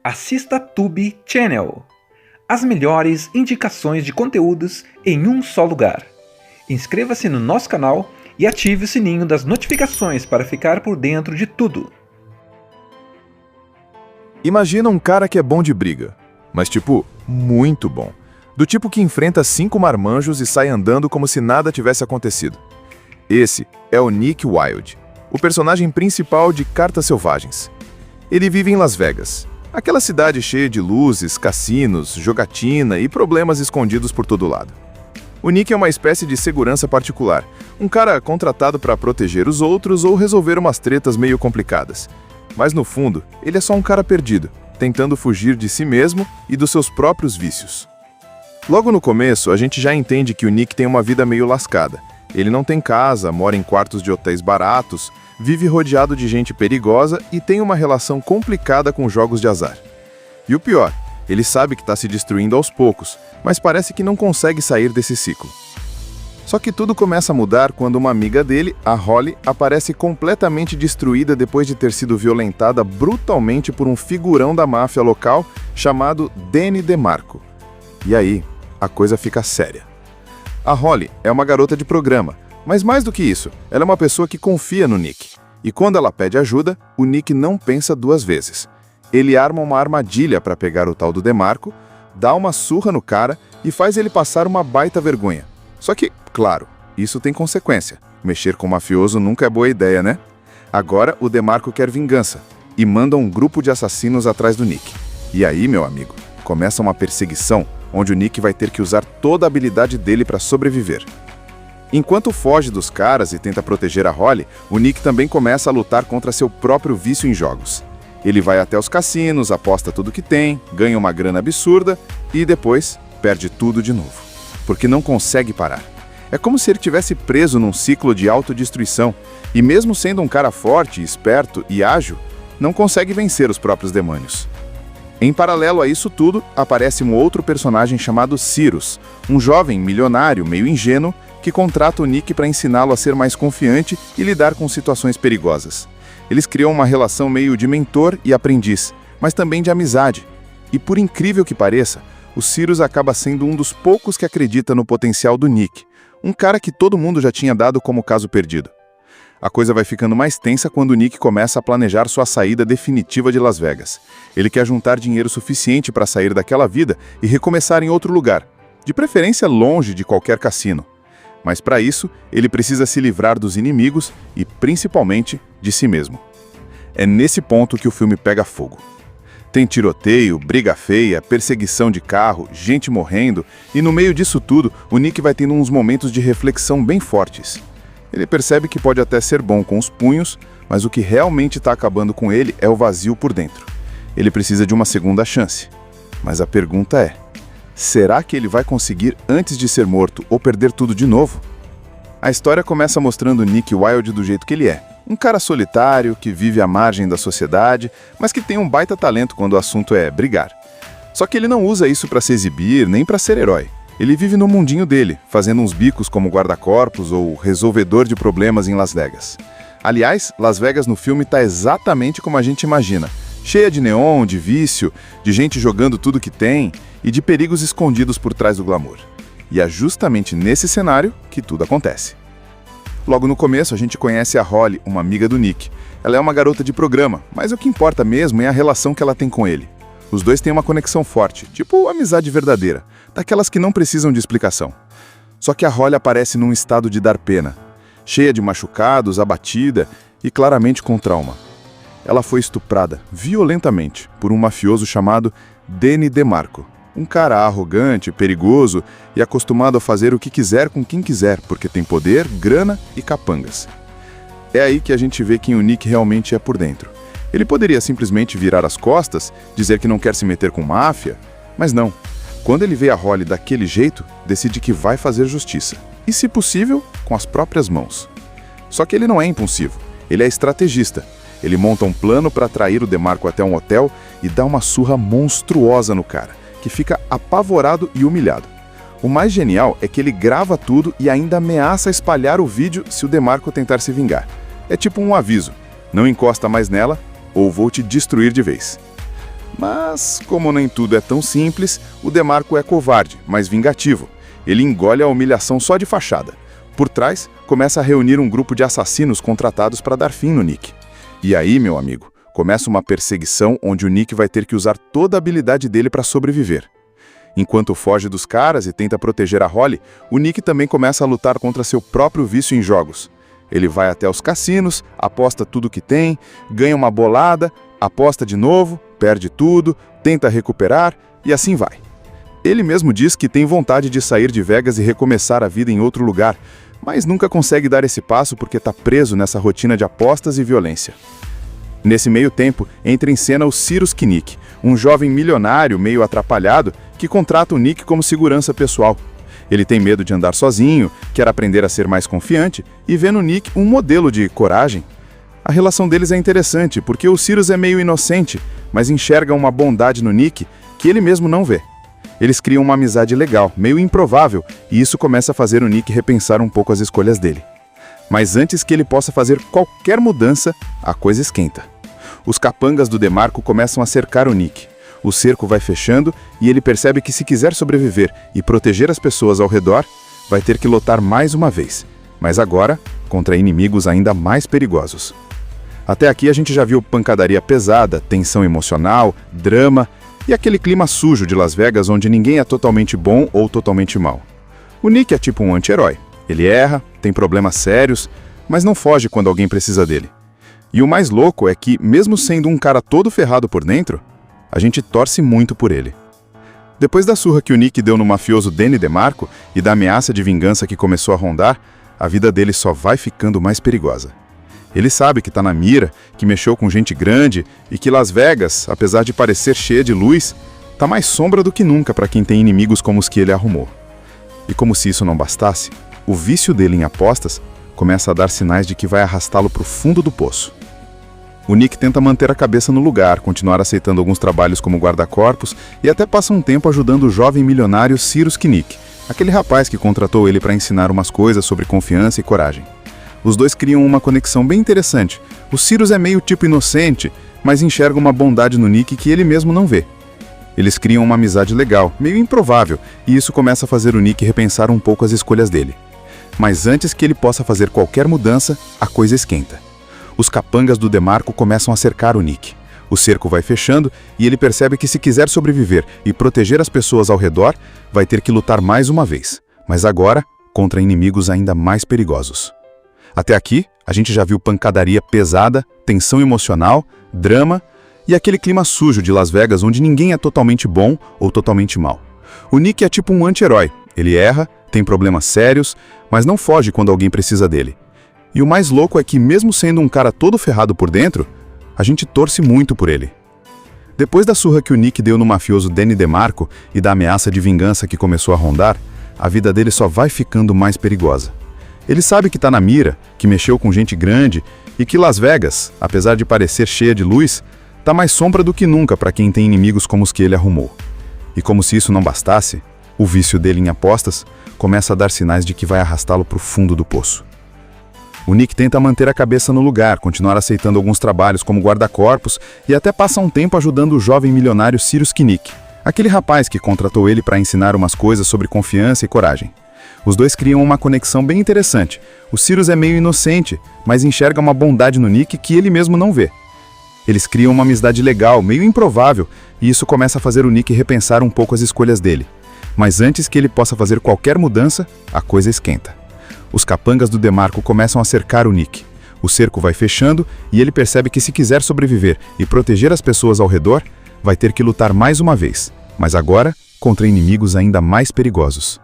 assista Tube Channel. As melhores indicações de conteúdos em um só lugar. Inscreva-se no nosso canal e ative o sininho das notificações para ficar por dentro de tudo. Imagina um cara que é bom de briga, mas tipo, muito bom. Do tipo que enfrenta 5 marmanjos e sai andando como se nada tivesse acontecido. Esse é o Nick Wilde, o personagem principal de Cartas Selvagens. Ele vive em Las Vegas, aquela cidade cheia de luzes, cassinos, jogatina e problemas escondidos por todo lado. O Nick é uma espécie de segurança particular, um cara contratado para proteger os outros ou resolver umas tretas meio complicadas. Mas no fundo, ele é só um cara perdido, tentando fugir de si mesmo e dos seus próprios vícios. Logo no começo, a gente já entende que o Nick tem uma vida meio lascada. Ele não tem casa, mora em quartos de hotéis baratos, vive rodeado de gente perigosa e tem uma relação complicada com jogos de azar. E o pior, ele sabe que está se destruindo aos poucos, mas parece que não consegue sair desse ciclo. Só que tudo começa a mudar quando uma amiga dele, a Holly, aparece completamente destruída depois de ter sido violentada brutalmente por um figurão da máfia local chamado Danny DeMarco. E aí, a coisa fica séria. A Holly é uma garota de programa, mas mais do que isso, ela é uma pessoa que confia no Nick. E quando ela pede ajuda, o Nick não pensa 2 vezes. Ele arma uma armadilha para pegar o tal do DeMarco, dá uma surra no cara e faz ele passar uma baita vergonha. Só que, claro, isso tem consequência. Mexer com um mafioso nunca é boa ideia, né? Agora o DeMarco quer vingança e manda um grupo de assassinos atrás do Nick. E aí, meu amigo, começa uma perseguição onde o Nick vai ter que usar toda a habilidade dele para sobreviver. Enquanto foge dos caras e tenta proteger a Holly, o Nick também começa a lutar contra seu próprio vício em jogos. Ele vai até os cassinos, aposta tudo que tem, ganha uma grana absurda e depois perde tudo de novo, porque não consegue parar. É como se ele tivesse preso num ciclo de autodestruição e mesmo sendo um cara forte, esperto e ágil, não consegue vencer os próprios demônios. Em paralelo a isso tudo, aparece um outro personagem chamado Cyrus, um jovem milionário meio ingênuo que contrata o Nick para ensiná-lo a ser mais confiante e lidar com situações perigosas. Eles criam uma relação meio de mentor e aprendiz, mas também de amizade. E por incrível que pareça, o Cyrus acaba sendo um dos poucos que acredita no potencial do Nick, um cara que todo mundo já tinha dado como caso perdido. A coisa vai ficando mais tensa quando o Nick começa a planejar sua saída definitiva de Las Vegas. Ele quer juntar dinheiro suficiente para sair daquela vida e recomeçar em outro lugar, de preferência longe de qualquer cassino. Mas para isso, ele precisa se livrar dos inimigos e, principalmente, de si mesmo. É nesse ponto que o filme pega fogo. Tem tiroteio, briga feia, perseguição de carro, gente morrendo, e no meio disso tudo, o Nick vai tendo uns momentos de reflexão bem fortes. Ele percebe que pode até ser bom com os punhos, mas o que realmente está acabando com ele é o vazio por dentro. Ele precisa de uma segunda chance. Mas a pergunta é: será que ele vai conseguir antes de ser morto ou perder tudo de novo? A história começa mostrando Nick Wilde do jeito que ele é. Um cara solitário, que vive à margem da sociedade, mas que tem um baita talento quando o assunto é brigar. Só que ele não usa isso para se exibir, nem para ser herói. Ele vive no mundinho dele, fazendo uns bicos como guarda-corpos ou resolvedor de problemas em Las Vegas. Aliás, Las Vegas no filme está exatamente como a gente imagina. Cheia de neon, de vício, de gente jogando tudo que tem e de perigos escondidos por trás do glamour. E é justamente nesse cenário que tudo acontece. Logo no começo, a gente conhece a Holly, uma amiga do Nick. Ela é uma garota de programa, mas o que importa mesmo é a relação que ela tem com ele. Os dois têm uma conexão forte, tipo amizade verdadeira, daquelas que não precisam de explicação. Só que a Holly aparece num estado de dar pena, cheia de machucados, abatida e claramente com trauma. Ela foi estuprada, violentamente, por um mafioso chamado Danny DeMarco. Um cara arrogante, perigoso e acostumado a fazer o que quiser com quem quiser, porque tem poder, grana e capangas. É aí que a gente vê quem o Nick realmente é por dentro. Ele poderia simplesmente virar as costas, dizer que não quer se meter com máfia, mas não. Quando ele vê a Holly daquele jeito, decide que vai fazer justiça. E, se possível, com as próprias mãos. Só que ele não é impulsivo, ele é estrategista. Ele monta um plano para atrair o DeMarco até um hotel e dá uma surra monstruosa no cara, que fica apavorado e humilhado. O mais genial é que ele grava tudo e ainda ameaça espalhar o vídeo se o DeMarco tentar se vingar. É tipo um aviso: não encosta mais nela ou vou te destruir de vez. Mas, como nem tudo é tão simples, o DeMarco é covarde, mas vingativo. Ele engole a humilhação só de fachada. Por trás, começa a reunir um grupo de assassinos contratados para dar fim no Nick. E aí, meu amigo, começa uma perseguição onde o Nick vai ter que usar toda a habilidade dele para sobreviver. Enquanto foge dos caras e tenta proteger a Holly, o Nick também começa a lutar contra seu próprio vício em jogos. Ele vai até os cassinos, aposta tudo que tem, ganha uma bolada, aposta de novo, perde tudo, tenta recuperar e assim vai. Ele mesmo diz que tem vontade de sair de Vegas e recomeçar a vida em outro lugar, mas nunca consegue dar esse passo porque está preso nessa rotina de apostas e violência. Nesse meio tempo, entra em cena o Cyrus Knick, um jovem milionário meio atrapalhado que contrata o Nick como segurança pessoal. Ele tem medo de andar sozinho, quer aprender a ser mais confiante e vê no Nick um modelo de coragem. A relação deles é interessante porque o Cyrus é meio inocente, mas enxerga uma bondade no Nick que ele mesmo não vê. Eles criam uma amizade legal, meio improvável, e isso começa a fazer o Nick repensar um pouco as escolhas dele. Mas antes que ele possa fazer qualquer mudança, a coisa esquenta. Os capangas do DeMarco começam a cercar o Nick. O cerco vai fechando e ele percebe que se quiser sobreviver e proteger as pessoas ao redor, vai ter que lutar mais uma vez, mas agora contra inimigos ainda mais perigosos. Até aqui a gente já viu pancadaria pesada, tensão emocional, drama e aquele clima sujo de Las Vegas onde ninguém é totalmente bom ou totalmente mal. O Nick é tipo um anti-herói. Ele erra, tem problemas sérios, mas não foge quando alguém precisa dele. E o mais louco é que, mesmo sendo um cara todo ferrado por dentro, a gente torce muito por ele. Depois da surra que o Nick deu no mafioso Danny DeMarco e da ameaça de vingança que começou a rondar, a vida dele só vai ficando mais perigosa. Ele sabe que tá na mira, que mexeu com gente grande e que Las Vegas, apesar de parecer cheia de luz, tá mais sombra do que nunca para quem tem inimigos como os que ele arrumou. E como se isso não bastasse, o vício dele em apostas começa a dar sinais de que vai arrastá-lo para o fundo do poço. O Nick tenta manter a cabeça no lugar, continuar aceitando alguns trabalhos como guarda-corpos e até passa um tempo ajudando o jovem milionário Cyrus Knick, aquele rapaz que contratou ele para ensinar umas coisas sobre confiança e coragem. Os dois criam uma conexão bem interessante. O Cyrus é meio tipo inocente, mas enxerga uma bondade no Nick que ele mesmo não vê. Eles criam uma amizade legal, meio improvável, e isso começa a fazer o Nick repensar um pouco as escolhas dele. Mas antes que ele possa fazer qualquer mudança, a coisa esquenta. Os capangas do DeMarco começam a cercar o Nick. O cerco vai fechando e ele percebe que se quiser sobreviver e proteger as pessoas ao redor, vai ter que lutar mais uma vez, mas agora contra inimigos ainda mais perigosos. Até aqui, a gente já viu pancadaria pesada, tensão emocional, drama e aquele clima sujo de Las Vegas onde ninguém é totalmente bom ou totalmente mal. O Nick é tipo um anti-herói. Ele erra, tem problemas sérios, mas não foge quando alguém precisa dele. E o mais louco é que, mesmo sendo um cara todo ferrado por dentro, a gente torce muito por ele. Depois da surra que o Nick deu no mafioso Danny DeMarco e da ameaça de vingança que começou a rondar, a vida dele só vai ficando mais perigosa. Ele sabe que tá na mira, que mexeu com gente grande e que Las Vegas, apesar de parecer cheia de luz, tá mais sombra do que nunca para quem tem inimigos como os que ele arrumou. E como se isso não bastasse, o vício dele em apostas começa a dar sinais de que vai arrastá-lo para o fundo do poço. O Nick tenta manter a cabeça no lugar, continuar aceitando alguns trabalhos como guarda-corpos e até passa um tempo ajudando o jovem milionário Cyrus Knick, aquele rapaz que contratou ele para ensinar umas coisas sobre confiança e coragem. Os dois criam uma conexão bem interessante. O Cyrus é meio inocente, mas enxerga uma bondade no Nick que ele mesmo não vê. Eles criam uma amizade legal, meio improvável, e isso começa a fazer o Nick repensar um pouco as escolhas dele. Mas antes que ele possa fazer qualquer mudança, a coisa esquenta. Os capangas do DeMarco começam a cercar o Nick. O cerco vai fechando e ele percebe que se quiser sobreviver e proteger as pessoas ao redor, vai ter que lutar mais uma vez, mas agora contra inimigos ainda mais perigosos.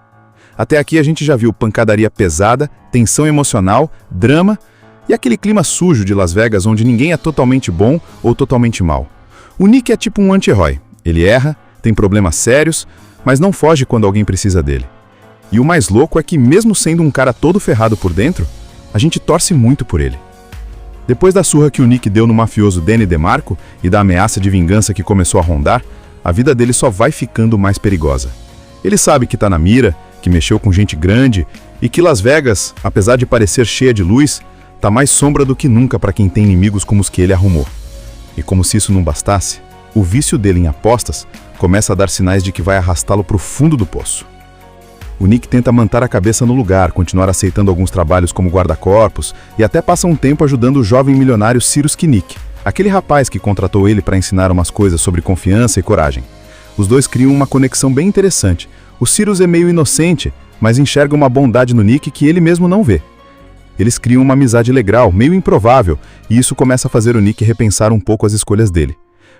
Até aqui a gente já viu pancadaria pesada, tensão emocional, drama e aquele clima sujo de Las Vegas onde ninguém é totalmente bom ou totalmente mal. O Nick é tipo um anti-herói. Ele erra, tem problemas sérios, mas não foge quando alguém precisa dele. E o mais louco é que, mesmo sendo um cara todo ferrado por dentro, a gente torce muito por ele. Depois da surra que o Nick deu no mafioso Danny DeMarco e da ameaça de vingança que começou a rondar, a vida dele só vai ficando mais perigosa. Ele sabe que tá na mira, que mexeu com gente grande e que Las Vegas, apesar de parecer cheia de luz, tá mais sombra do que nunca para quem tem inimigos como os que ele arrumou. E como se isso não bastasse, o vício dele em apostas começa a dar sinais de que vai arrastá-lo para o fundo do poço. O Nick tenta manter a cabeça no lugar, continuar aceitando alguns trabalhos como guarda-corpos e até passa um tempo ajudando o jovem milionário Cyrus Kinnick, aquele rapaz que contratou ele para ensinar umas coisas sobre confiança e coragem. Os dois criam uma conexão bem interessante. O Cyrus é meio inocente, mas enxerga uma bondade no Nick que ele mesmo não vê. Eles criam uma amizade legal, meio improvável, e isso começa a fazer o Nick repensar um pouco as escolhas dele.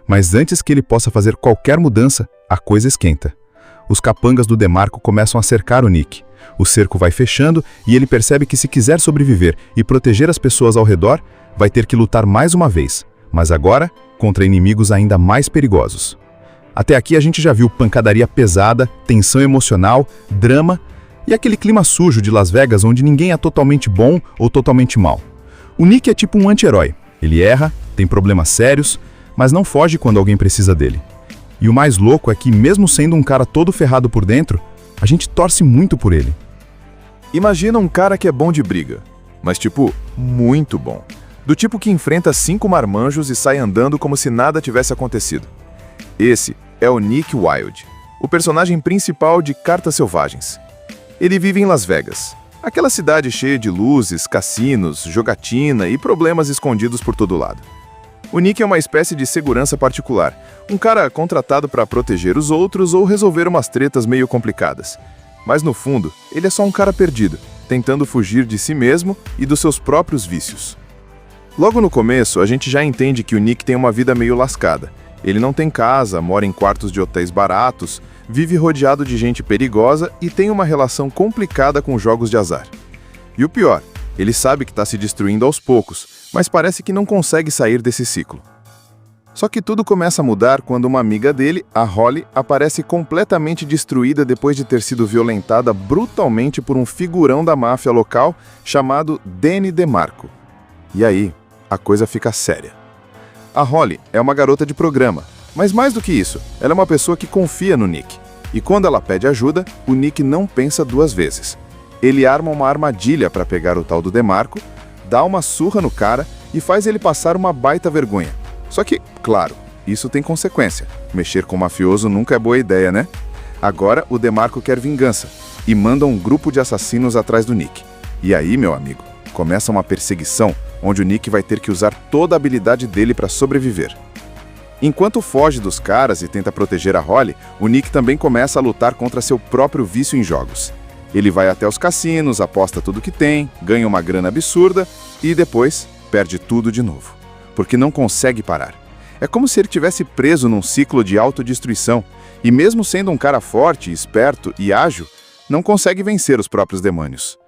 Mas antes que ele possa fazer qualquer mudança, a coisa esquenta. Os capangas do DeMarco começam a cercar o Nick. O cerco vai fechando e ele percebe que se quiser sobreviver e proteger as pessoas ao redor, vai ter que lutar mais uma vez, mas agora contra inimigos ainda mais perigosos. Até aqui a gente já viu pancadaria pesada, tensão emocional, drama e aquele clima sujo de Las Vegas onde ninguém é totalmente bom ou totalmente mal. O Nick é tipo um anti-herói. Ele erra, tem problemas sérios, mas não foge quando alguém precisa dele. E o mais louco é que, mesmo sendo um cara todo ferrado por dentro, a gente torce muito por ele. Imagina um cara que é bom de briga, mas tipo, muito bom. Do tipo que enfrenta 5 marmanjos e sai andando como se nada tivesse acontecido. Esse é o Nick Wilde, o personagem principal de Cartas Selvagens. Ele vive em Las Vegas, aquela cidade cheia de luzes, cassinos, jogatina e problemas escondidos por todo lado. O Nick é uma espécie de segurança particular, um cara contratado para proteger os outros ou resolver umas tretas meio complicadas. Mas no fundo, ele é só um cara perdido, tentando fugir de si mesmo e dos seus próprios vícios. Logo no começo, a gente já entende que o Nick tem uma vida meio lascada. Ele não tem casa, mora em quartos de hotéis baratos, vive rodeado de gente perigosa e tem uma relação complicada com jogos de azar. E o pior, ele sabe que está se destruindo aos poucos, mas parece que não consegue sair desse ciclo. Só que tudo começa a mudar quando uma amiga dele, a Holly, aparece completamente destruída depois de ter sido violentada brutalmente por um figurão da máfia local chamado Danny DeMarco. E aí, a coisa fica séria. A Holly é uma garota de programa, mas mais do que isso, ela é uma pessoa que confia no Nick. E quando ela pede ajuda, o Nick não pensa 2 vezes. Ele arma uma armadilha para pegar o tal do DeMarco, dá uma surra no cara e faz ele passar uma baita vergonha. Só que, claro, isso tem consequência. Mexer com um mafioso nunca é boa ideia, né? Agora o DeMarco quer vingança e manda um grupo de assassinos atrás do Nick. E aí, meu amigo, começa uma perseguição onde o Nick vai ter que usar toda a habilidade dele para sobreviver. Enquanto foge dos caras e tenta proteger a Holly, o Nick também começa a lutar contra seu próprio vício em jogos. Ele vai até os cassinos, aposta tudo que tem, ganha uma grana absurda e depois perde tudo de novo, porque não consegue parar. É como se ele tivesse preso num ciclo de autodestruição e mesmo sendo um cara forte, esperto e ágil, não consegue vencer os próprios demônios.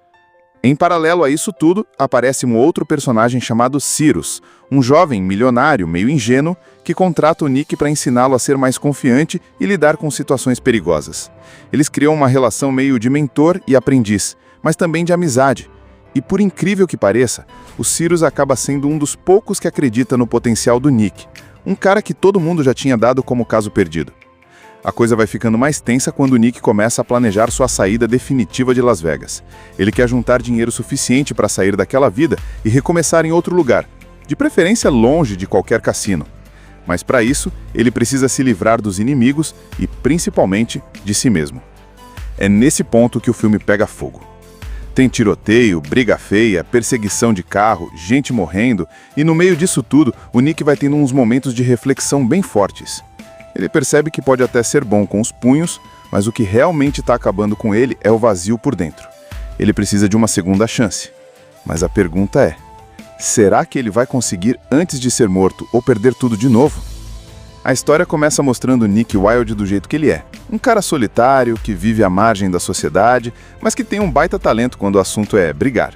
Em paralelo a isso tudo, aparece um outro personagem chamado Cyrus, um jovem milionário meio ingênuo que contrata o Nick para ensiná-lo a ser mais confiante e lidar com situações perigosas. Eles criam uma relação meio de mentor e aprendiz, mas também de amizade. E por incrível que pareça, o Cyrus acaba sendo um dos poucos que acredita no potencial do Nick, um cara que todo mundo já tinha dado como caso perdido. A coisa vai ficando mais tensa quando o Nick começa a planejar sua saída definitiva de Las Vegas. Ele quer juntar dinheiro suficiente para sair daquela vida e recomeçar em outro lugar, de preferência longe de qualquer cassino. Mas para isso, ele precisa se livrar dos inimigos e, principalmente, de si mesmo. É nesse ponto que o filme pega fogo. Tem tiroteio, briga feia, perseguição de carro, gente morrendo, e no meio disso tudo, o Nick vai tendo uns momentos de reflexão bem fortes. Ele percebe que pode até ser bom com os punhos, mas o que realmente está acabando com ele é o vazio por dentro. Ele precisa de uma segunda chance. Mas a pergunta é, será que ele vai conseguir antes de ser morto ou perder tudo de novo? A história começa mostrando Nick Wilde do jeito que ele é. Um cara solitário, que vive à margem da sociedade, mas que tem um baita talento quando o assunto é brigar.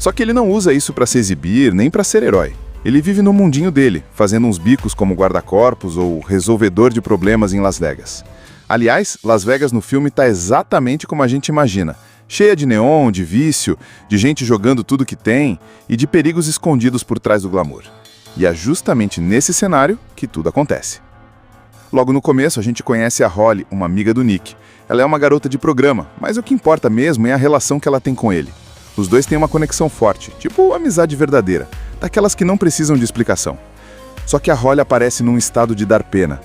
Só que ele não usa isso para se exibir, nem para ser herói. Ele vive no mundinho dele, fazendo uns bicos como guarda-corpos ou resolvedor de problemas em Las Vegas. Aliás, Las Vegas no filme está exatamente como a gente imagina. Cheia de neon, de vício, de gente jogando tudo que tem e de perigos escondidos por trás do glamour. E é justamente nesse cenário que tudo acontece. Logo no começo, a gente conhece a Holly, uma amiga do Nick. Ela é uma garota de programa, mas o que importa mesmo é a relação que ela tem com ele. Os dois têm uma conexão forte, tipo amizade verdadeira, daquelas que não precisam de explicação. Só que a Holly aparece num estado de dar pena,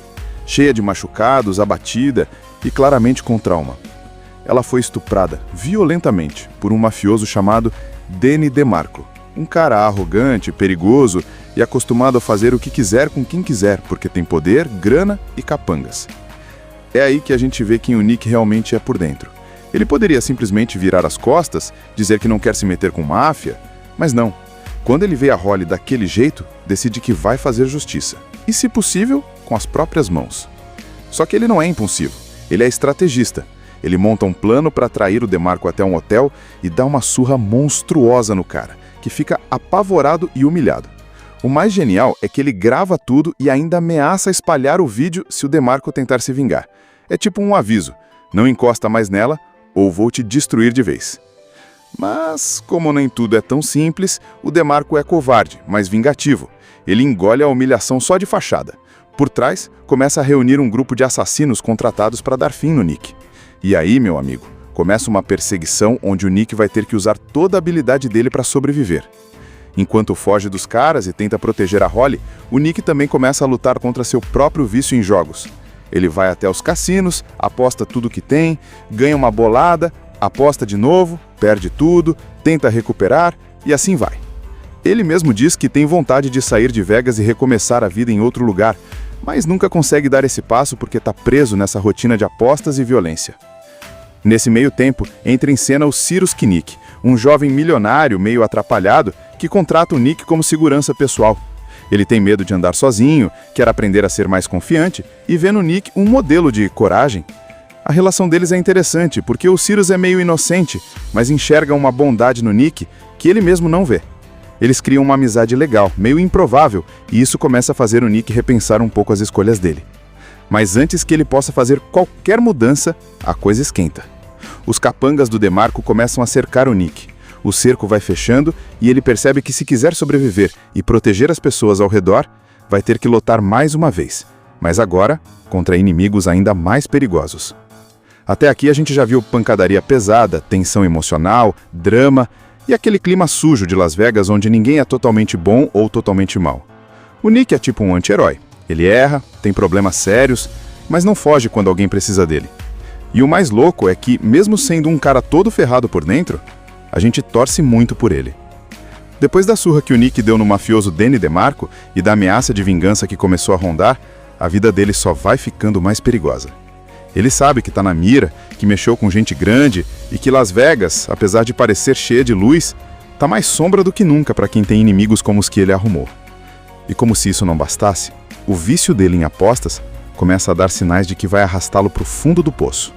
cheia de machucados, abatida e claramente com trauma. Ela foi estuprada violentamente por um mafioso chamado Danny DeMarco, um cara arrogante, perigoso e acostumado a fazer o que quiser com quem quiser, porque tem poder, grana e capangas. É aí que a gente vê quem o Nick realmente é por dentro. Ele poderia simplesmente virar as costas, dizer que não quer se meter com máfia, mas não. Quando ele vê a Holly daquele jeito, decide que vai fazer justiça. E, se possível, com as próprias mãos. Só que ele não é impulsivo, ele é estrategista. Ele monta um plano para atrair o DeMarco até um hotel e dá uma surra monstruosa no cara, que fica apavorado e humilhado. O mais genial é que ele grava tudo e ainda ameaça espalhar o vídeo se o DeMarco tentar se vingar. É tipo um aviso, não encosta mais nela ou vou te destruir de vez. Mas, como nem tudo é tão simples, o DeMarco é covarde, mas vingativo. Ele engole a humilhação só de fachada. Por trás, começa a reunir um grupo de assassinos contratados para dar fim no Nick. E aí, meu amigo, começa uma perseguição onde o Nick vai ter que usar toda a habilidade dele para sobreviver. Enquanto foge dos caras e tenta proteger a Holly, o Nick também começa a lutar contra seu próprio vício em jogos. Ele vai até os cassinos, aposta tudo que tem, ganha uma bolada, aposta de novo, perde tudo, tenta recuperar e assim vai. Ele mesmo diz que tem vontade de sair de Vegas e recomeçar a vida em outro lugar, mas nunca consegue dar esse passo porque está preso nessa rotina de apostas e violência. Nesse meio tempo, entra em cena o Cyrus Kinnick, um jovem milionário meio atrapalhado que contrata o Nick como segurança pessoal. Ele tem medo de andar sozinho, quer aprender a ser mais confiante e vê no Nick um modelo de coragem. A relação deles é interessante porque o Cyrus é meio inocente, mas enxerga uma bondade no Nick que ele mesmo não vê. Eles criam uma amizade legal, meio improvável, e isso começa a fazer o Nick repensar um pouco as escolhas dele. Mas antes que ele possa fazer qualquer mudança, a coisa esquenta. Os capangas do DeMarco começam a cercar o Nick. O cerco vai fechando e ele percebe que se quiser sobreviver e proteger as pessoas ao redor, vai ter que lutar mais uma vez, mas agora contra inimigos ainda mais perigosos. Até aqui a gente já viu pancadaria pesada, tensão emocional, drama e aquele clima sujo de Las Vegas onde ninguém é totalmente bom ou totalmente mal. O Nick é tipo um anti-herói. Ele erra, tem problemas sérios, mas não foge quando alguém precisa dele. E o mais louco é que, mesmo sendo um cara todo ferrado por dentro, a gente torce muito por ele. Depois da surra que o Nick deu no mafioso Danny DeMarco e da ameaça de vingança que começou a rondar, a vida dele só vai ficando mais perigosa. Ele sabe que tá na mira, que mexeu com gente grande e que Las Vegas, apesar de parecer cheia de luz, tá mais sombra do que nunca para quem tem inimigos como os que ele arrumou. E como se isso não bastasse, o vício dele em apostas começa a dar sinais de que vai arrastá-lo para o fundo do poço.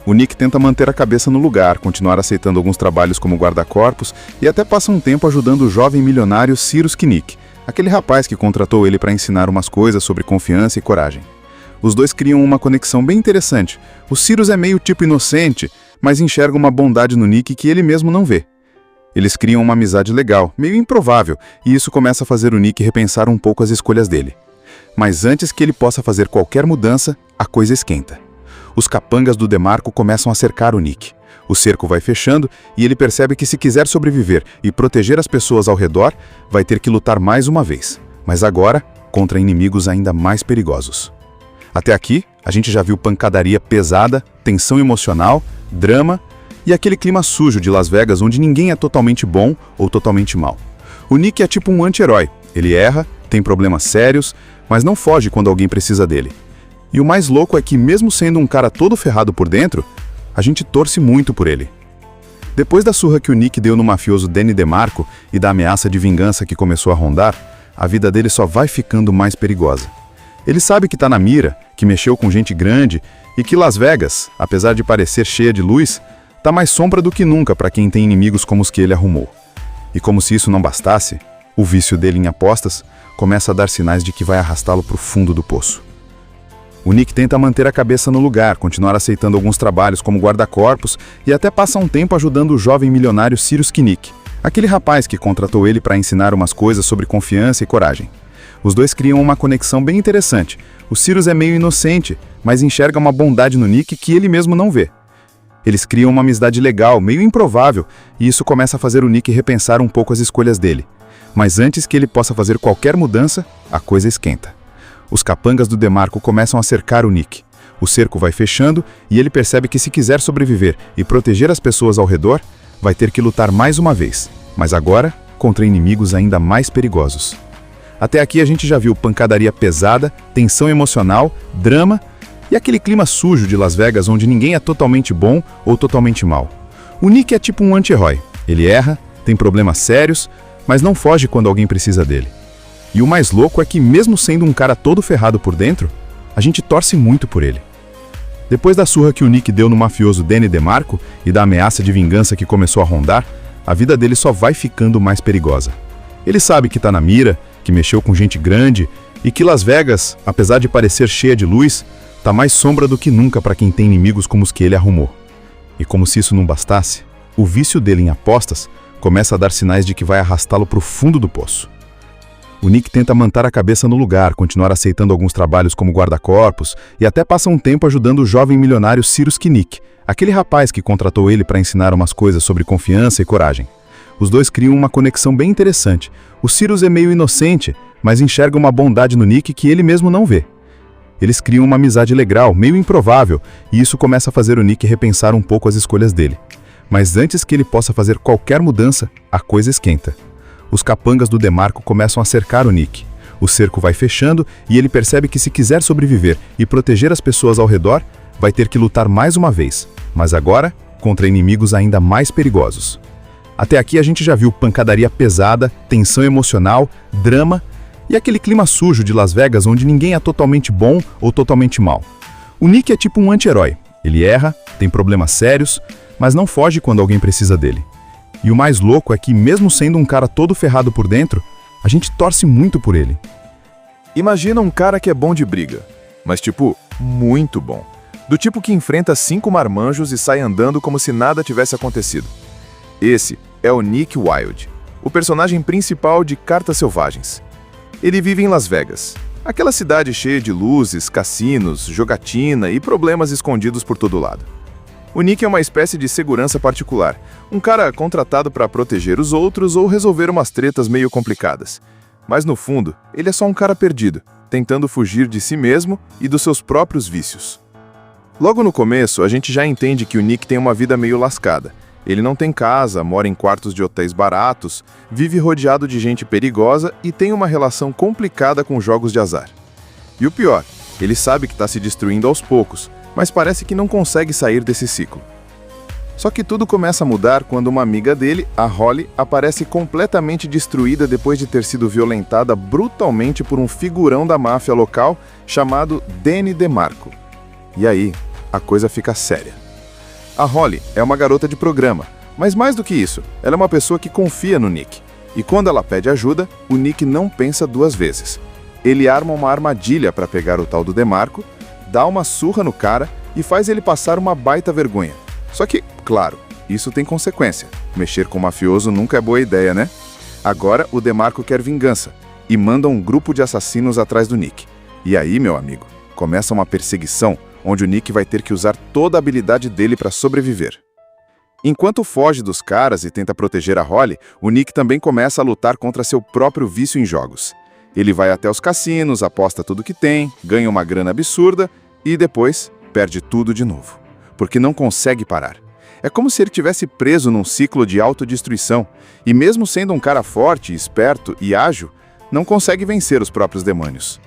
O Nick tenta manter a cabeça no lugar, continuar aceitando alguns trabalhos como guarda-corpos e até passa um tempo ajudando o jovem milionário Cyrus Kinnick, aquele rapaz que contratou ele para ensinar umas coisas sobre confiança e coragem. Os dois criam uma conexão bem interessante. O Cyrus é meio tipo inocente, mas enxerga uma bondade no Nick que ele mesmo não vê. Eles criam uma amizade legal, meio improvável, e isso começa a fazer o Nick repensar um pouco as escolhas dele. Mas antes que ele possa fazer qualquer mudança, a coisa esquenta. Os capangas do DeMarco começam a cercar o Nick. O cerco vai fechando e ele percebe que se quiser sobreviver e proteger as pessoas ao redor, vai ter que lutar mais uma vez, mas agora contra inimigos ainda mais perigosos. Até aqui, a gente já viu pancadaria pesada, tensão emocional, drama e aquele clima sujo de Las Vegas onde ninguém é totalmente bom ou totalmente mal. O Nick é tipo um anti-herói. Ele erra, tem problemas sérios, mas não foge quando alguém precisa dele. E o mais louco é que, mesmo sendo um cara todo ferrado por dentro, a gente torce muito por ele. Depois da surra que o Nick deu no mafioso Danny DeMarco e da ameaça de vingança que começou a rondar, a vida dele só vai ficando mais perigosa. Ele sabe que tá na mira, que mexeu com gente grande e que Las Vegas, apesar de parecer cheia de luz, tá mais sombra do que nunca para quem tem inimigos como os que ele arrumou. E como se isso não bastasse, o vício dele em apostas começa a dar sinais de que vai arrastá-lo para o fundo do poço. O Nick tenta manter a cabeça no lugar, continuar aceitando alguns trabalhos como guarda-corpos e até passa um tempo ajudando o jovem milionário Cyrus Kinnick, aquele rapaz que contratou ele para ensinar umas coisas sobre confiança e coragem. Os dois criam uma conexão bem interessante. O Cyrus é meio inocente, mas enxerga uma bondade no Nick que ele mesmo não vê. Eles criam uma amizade legal, meio improvável, e isso começa a fazer o Nick repensar um pouco as escolhas dele. Mas antes que ele possa fazer qualquer mudança, a coisa esquenta. Os capangas do DeMarco começam a cercar o Nick. O cerco vai fechando e ele percebe que se quiser sobreviver e proteger as pessoas ao redor, vai ter que lutar mais uma vez, mas agora contra inimigos ainda mais perigosos. Até aqui a gente já viu pancadaria pesada, tensão emocional, drama e aquele clima sujo de Las Vegas onde ninguém é totalmente bom ou totalmente mal. O Nick é tipo um anti-herói. Ele erra, tem problemas sérios, mas não foge quando alguém precisa dele. E o mais louco é que mesmo sendo um cara todo ferrado por dentro, a gente torce muito por ele. Depois da surra que o Nick deu no mafioso Danny DeMarco e da ameaça de vingança que começou a rondar, a vida dele só vai ficando mais perigosa. Ele sabe que tá na mira, que mexeu com gente grande e que Las Vegas, apesar de parecer cheia de luz, tá mais sombra do que nunca para quem tem inimigos como os que ele arrumou. E como se isso não bastasse, o vício dele em apostas começa a dar sinais de que vai arrastá-lo para o fundo do poço. O Nick tenta manter a cabeça no lugar, continuar aceitando alguns trabalhos como guarda-corpos e até passa um tempo ajudando o jovem milionário Cyrus Kinnick, aquele rapaz que contratou ele para ensinar umas coisas sobre confiança e coragem. Os dois criam uma conexão bem interessante. O Cyrus é meio inocente, mas enxerga uma bondade no Nick que ele mesmo não vê. Eles criam uma amizade legal, meio improvável, e isso começa a fazer o Nick repensar um pouco as escolhas dele. Mas antes que ele possa fazer qualquer mudança, a coisa esquenta. Os capangas do DeMarco começam a cercar o Nick. O cerco vai fechando e ele percebe que se quiser sobreviver e proteger as pessoas ao redor, vai ter que lutar mais uma vez, mas agora contra inimigos ainda mais perigosos. Até aqui a gente já viu pancadaria pesada, tensão emocional, drama e aquele clima sujo de Las Vegas onde ninguém é totalmente bom ou totalmente mal. O Nick é tipo um anti-herói. Ele erra, tem problemas sérios, mas não foge quando alguém precisa dele. E o mais louco é que, mesmo sendo um cara todo ferrado por dentro, a gente torce muito por ele. Imagina um cara que é bom de briga, mas tipo, muito bom. Do tipo que enfrenta 5 marmanjos e sai andando como se nada tivesse acontecido. Esse é o Nick Wilde, o personagem principal de Cartas Selvagens. Ele vive em Las Vegas, aquela cidade cheia de luzes, cassinos, jogatina e problemas escondidos por todo lado. O Nick é uma espécie de segurança particular, um cara contratado para proteger os outros ou resolver umas tretas meio complicadas. Mas no fundo, ele é só um cara perdido, tentando fugir de si mesmo e dos seus próprios vícios. Logo no começo, a gente já entende que o Nick tem uma vida meio lascada. Ele não tem casa, mora em quartos de hotéis baratos, vive rodeado de gente perigosa e tem uma relação complicada com jogos de azar. E o pior, ele sabe que está se destruindo aos poucos, mas parece que não consegue sair desse ciclo. Só que tudo começa a mudar quando uma amiga dele, a Holly, aparece completamente destruída depois de ter sido violentada brutalmente por um figurão da máfia local chamado Danny DeMarco. E aí, a coisa fica séria. A Holly é uma garota de programa, mas mais do que isso, ela é uma pessoa que confia no Nick. E quando ela pede ajuda, o Nick não pensa 2 vezes. Ele arma uma armadilha para pegar o tal do DeMarco, dá uma surra no cara e faz ele passar uma baita vergonha. Só que, claro, isso tem consequência. Mexer com um mafioso nunca é boa ideia, né? Agora o DeMarco quer vingança e manda um grupo de assassinos atrás do Nick. E aí, meu amigo, começa uma perseguição onde o Nick vai ter que usar toda a habilidade dele para sobreviver. Enquanto foge dos caras e tenta proteger a Holly, o Nick também começa a lutar contra seu próprio vício em jogos. Ele vai até os cassinos, aposta tudo que tem, ganha uma grana absurda e depois perde tudo de novo, porque não consegue parar. É como se ele tivesse preso num ciclo de autodestruição e mesmo sendo um cara forte, esperto e ágil, não consegue vencer os próprios demônios.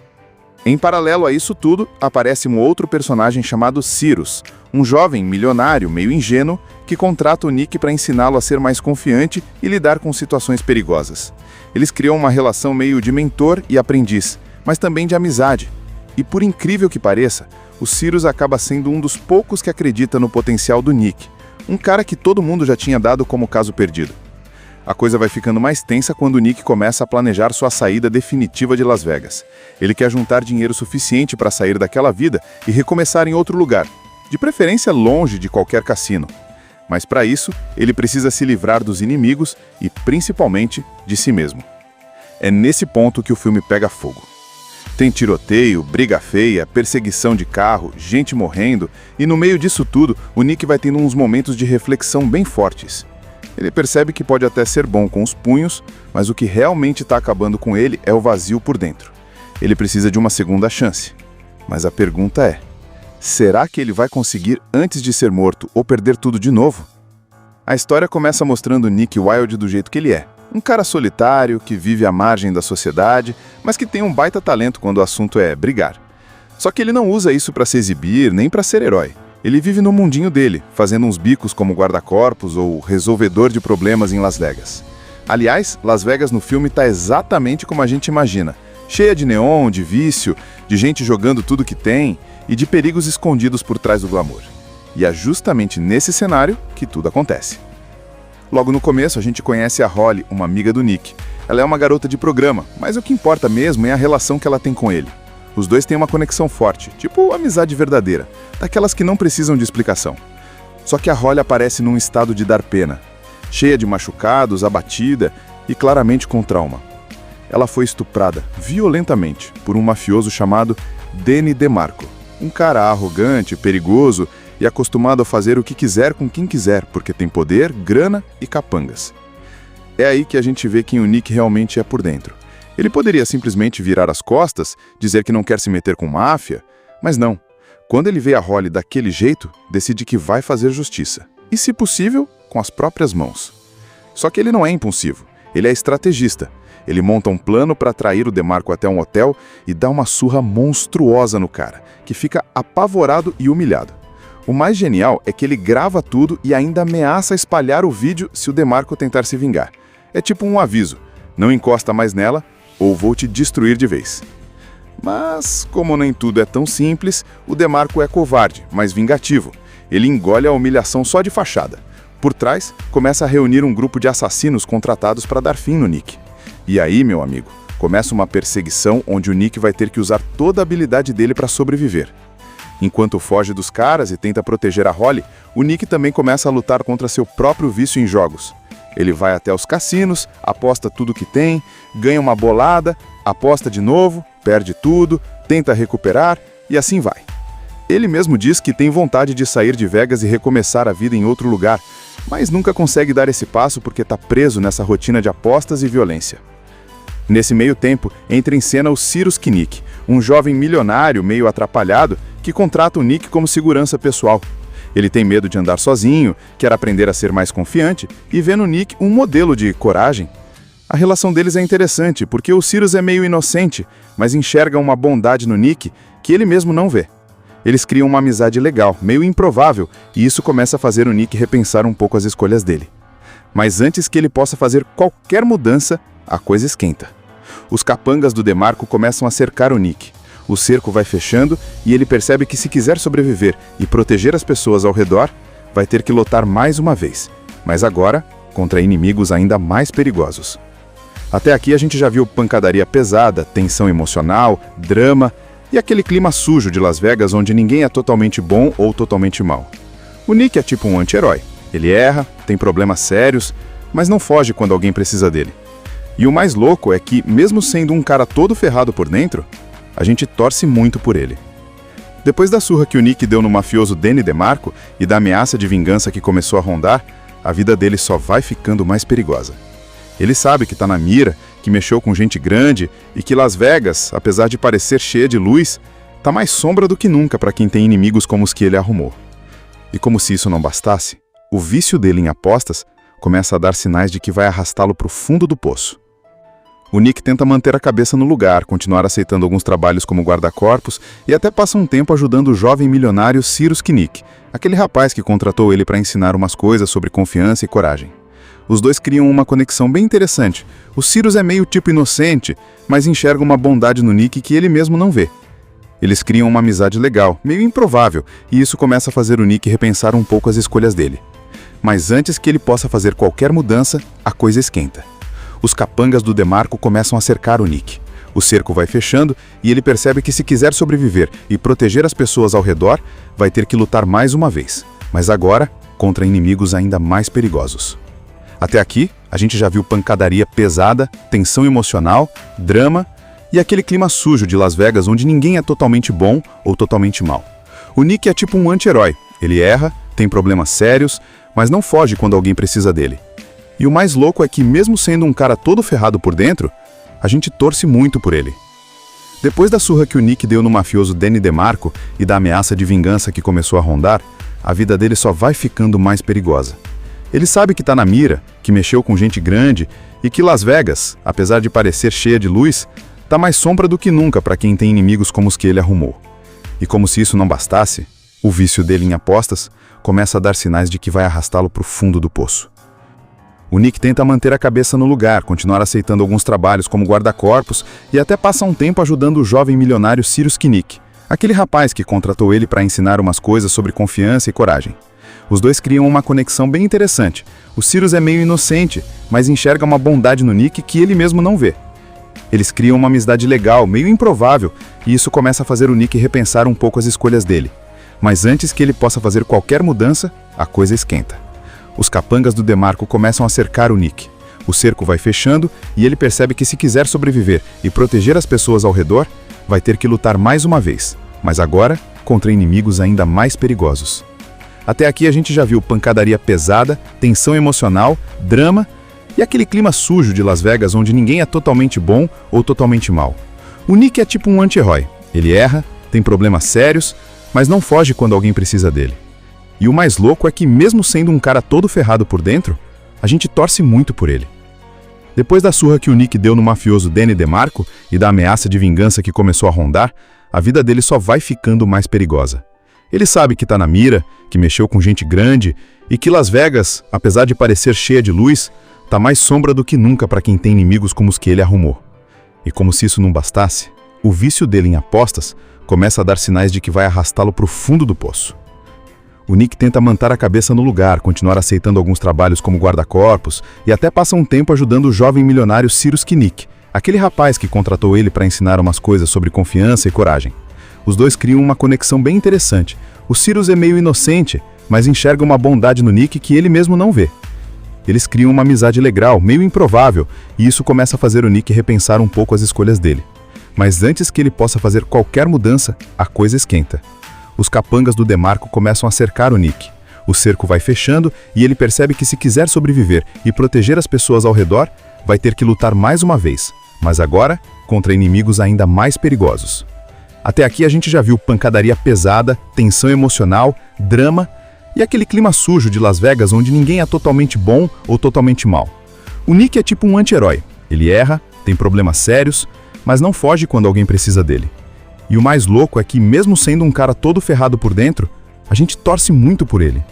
Em paralelo a isso tudo, aparece um outro personagem chamado Cyrus, um jovem milionário meio ingênuo que contrata o Nick para ensiná-lo a ser mais confiante e lidar com situações perigosas. Eles criam uma relação meio de mentor e aprendiz, mas também de amizade. E por incrível que pareça, o Cyrus acaba sendo um dos poucos que acredita no potencial do Nick, um cara que todo mundo já tinha dado como caso perdido. A coisa vai ficando mais tensa quando o Nick começa a planejar sua saída definitiva de Las Vegas. Ele quer juntar dinheiro suficiente para sair daquela vida e recomeçar em outro lugar, de preferência longe de qualquer cassino. Mas para isso, ele precisa se livrar dos inimigos e, principalmente, de si mesmo. É nesse ponto que o filme pega fogo. Tem tiroteio, briga feia, perseguição de carro, gente morrendo, e no meio disso tudo, o Nick vai tendo uns momentos de reflexão bem fortes. Ele percebe que pode até ser bom com os punhos, mas o que realmente está acabando com ele é o vazio por dentro. Ele precisa de uma segunda chance. Mas a pergunta é: será que ele vai conseguir antes de ser morto ou perder tudo de novo? A história começa mostrando Nick Wilde do jeito que ele é. Um cara solitário, que vive à margem da sociedade, mas que tem um baita talento quando o assunto é brigar. Só que ele não usa isso para se exibir, nem para ser herói. Ele vive no mundinho dele, fazendo uns bicos como guarda-corpos ou resolvedor de problemas em Las Vegas. Aliás, Las Vegas no filme tá exatamente como a gente imagina. Cheia de neon, de vício, de gente jogando tudo que tem e de perigos escondidos por trás do glamour. E é justamente nesse cenário que tudo acontece. Logo no começo, a gente conhece a Holly, uma amiga do Nick. Ela é uma garota de programa, mas o que importa mesmo é a relação que ela tem com ele. Os dois têm uma conexão forte, tipo amizade verdadeira, daquelas que não precisam de explicação. Só que a Holly aparece num estado de dar pena, cheia de machucados, abatida e claramente com trauma. Ela foi estuprada, violentamente, por um mafioso chamado Danny DeMarco. Um cara arrogante, perigoso e acostumado a fazer o que quiser com quem quiser, porque tem poder, grana e capangas. É aí que a gente vê quem o Nick realmente é por dentro. Ele poderia simplesmente virar as costas, dizer que não quer se meter com máfia, mas não. Quando ele vê a Holly daquele jeito, decide que vai fazer justiça. E, se possível, com as próprias mãos. Só que ele não é impulsivo, ele é estrategista. Ele monta um plano para atrair o DeMarco até um hotel e dá uma surra monstruosa no cara, que fica apavorado e humilhado. O mais genial é que ele grava tudo e ainda ameaça espalhar o vídeo se o DeMarco tentar se vingar. É tipo um aviso: não encosta mais nela ou vou te destruir de vez. Mas, como nem tudo é tão simples, o DeMarco é covarde, mas vingativo. Ele engole a humilhação só de fachada. Por trás, começa a reunir um grupo de assassinos contratados para dar fim no Nick. E aí, meu amigo, começa uma perseguição onde o Nick vai ter que usar toda a habilidade dele para sobreviver. Enquanto foge dos caras e tenta proteger a Holly, o Nick também começa a lutar contra seu próprio vício em jogos. Ele vai até os cassinos, aposta tudo que tem, ganha uma bolada, aposta de novo, perde tudo, tenta recuperar e assim vai. Ele mesmo diz que tem vontade de sair de Vegas e recomeçar a vida em outro lugar, mas nunca consegue dar esse passo porque está preso nessa rotina de apostas e violência. Nesse meio tempo, entra em cena o Cyrus Kinnick, um jovem milionário meio atrapalhado que contrata o Nick como segurança pessoal. Ele tem medo de andar sozinho, quer aprender a ser mais confiante e vê no Nick um modelo de coragem. A relação deles é interessante porque o Cyrus é meio inocente, mas enxerga uma bondade no Nick que ele mesmo não vê. Eles criam uma amizade legal, meio improvável, e isso começa a fazer o Nick repensar um pouco as escolhas dele. Mas antes que ele possa fazer qualquer mudança, a coisa esquenta. Os capangas do DeMarco começam a cercar o Nick. O cerco vai fechando e ele percebe que se quiser sobreviver e proteger as pessoas ao redor, vai ter que lutar mais uma vez, mas agora contra inimigos ainda mais perigosos. Até aqui a gente já viu pancadaria pesada, tensão emocional, drama e aquele clima sujo de Las Vegas onde ninguém é totalmente bom ou totalmente mal. O Nick é tipo um anti-herói. Ele erra, tem problemas sérios, mas não foge quando alguém precisa dele. E o mais louco é que, mesmo sendo um cara todo ferrado por dentro, a gente torce muito por ele. Depois da surra que o Nick deu no mafioso Danny DeMarco e da ameaça de vingança que começou a rondar, a vida dele só vai ficando mais perigosa. Ele sabe que tá na mira, que mexeu com gente grande e que Las Vegas, apesar de parecer cheia de luz, tá mais sombra do que nunca para quem tem inimigos como os que ele arrumou. E como se isso não bastasse, o vício dele em apostas começa a dar sinais de que vai arrastá-lo para o fundo do poço. O Nick tenta manter a cabeça no lugar, continuar aceitando alguns trabalhos como guarda-corpos e até passa um tempo ajudando o jovem milionário Cyrus Kinnick, aquele rapaz que contratou ele para ensinar umas coisas sobre confiança e coragem. Os dois criam uma conexão bem interessante. O Cyrus é meio tipo inocente, mas enxerga uma bondade no Nick que ele mesmo não vê. Eles criam uma amizade legal, meio improvável, e isso começa a fazer o Nick repensar um pouco as escolhas dele. Mas antes que ele possa fazer qualquer mudança, a coisa esquenta. Os capangas do DeMarco começam a cercar o Nick. O cerco vai fechando e ele percebe que se quiser sobreviver e proteger as pessoas ao redor, vai ter que lutar mais uma vez, mas agora contra inimigos ainda mais perigosos. Até aqui, a gente já viu pancadaria pesada, tensão emocional, drama e aquele clima sujo de Las Vegas onde ninguém é totalmente bom ou totalmente mal. O Nick é tipo um anti-herói. Ele erra, tem problemas sérios, mas não foge quando alguém precisa dele. E o mais louco é que, mesmo sendo um cara todo ferrado por dentro, a gente torce muito por ele. Depois da surra que o Nick deu no mafioso Danny DeMarco e da ameaça de vingança que começou a rondar, a vida dele só vai ficando mais perigosa. Ele sabe que tá na mira, que mexeu com gente grande e que Las Vegas, apesar de parecer cheia de luz, tá mais sombra do que nunca para quem tem inimigos como os que ele arrumou. E como se isso não bastasse, o vício dele em apostas começa a dar sinais de que vai arrastá-lo pro fundo do poço. O Nick tenta manter a cabeça no lugar, continuar aceitando alguns trabalhos como guarda-corpos e até passa um tempo ajudando o jovem milionário Cyrus Kinnick, aquele rapaz que contratou ele para ensinar umas coisas sobre confiança e coragem. Os dois criam uma conexão bem interessante. O Cyrus é meio inocente, mas enxerga uma bondade no Nick que ele mesmo não vê. Eles criam uma amizade legal, meio improvável, e isso começa a fazer o Nick repensar um pouco as escolhas dele. Mas antes que ele possa fazer qualquer mudança, a coisa esquenta. Os capangas do DeMarco começam a cercar o Nick. O cerco vai fechando e ele percebe que se quiser sobreviver e proteger as pessoas ao redor, vai ter que lutar mais uma vez, mas agora contra inimigos ainda mais perigosos. Até aqui a gente já viu pancadaria pesada, tensão emocional, drama e aquele clima sujo de Las Vegas onde ninguém é totalmente bom ou totalmente mal. O Nick é tipo um anti-herói. Ele erra, tem problemas sérios, mas não foge quando alguém precisa dele. E o mais louco é que, mesmo sendo um cara todo ferrado por dentro, a gente torce muito por ele. Depois da surra que o Nick deu no mafioso Danny DeMarco e da ameaça de vingança que começou a rondar, a vida dele só vai ficando mais perigosa. Ele sabe que tá na mira, que mexeu com gente grande e que Las Vegas, apesar de parecer cheia de luz, tá mais sombra do que nunca para quem tem inimigos como os que ele arrumou. E como se isso não bastasse, o vício dele em apostas começa a dar sinais de que vai arrastá-lo pro fundo do poço. O Nick tenta manter a cabeça no lugar, continuar aceitando alguns trabalhos como guarda-corpos e até passa um tempo ajudando o jovem milionário Cyrus Kinnick, aquele rapaz que contratou ele para ensinar umas coisas sobre confiança e coragem. Os dois criam uma conexão bem interessante. O Cyrus é meio inocente, mas enxerga uma bondade no Nick que ele mesmo não vê. Eles criam uma amizade legal, meio improvável, e isso começa a fazer o Nick repensar um pouco as escolhas dele. Mas antes que ele possa fazer qualquer mudança, a coisa esquenta. Os capangas do DeMarco começam a cercar o Nick. O cerco vai fechando e ele percebe que se quiser sobreviver e proteger as pessoas ao redor, vai ter que lutar mais uma vez, mas agora contra inimigos ainda mais perigosos. Até aqui a gente já viu pancadaria pesada, tensão emocional, drama e aquele clima sujo de Las Vegas onde ninguém é totalmente bom ou totalmente mal. O Nick é tipo um anti-herói. Ele erra, tem problemas sérios, mas não foge quando alguém precisa dele. E o mais louco é que, mesmo sendo um cara todo ferrado por dentro, a gente torce muito por ele.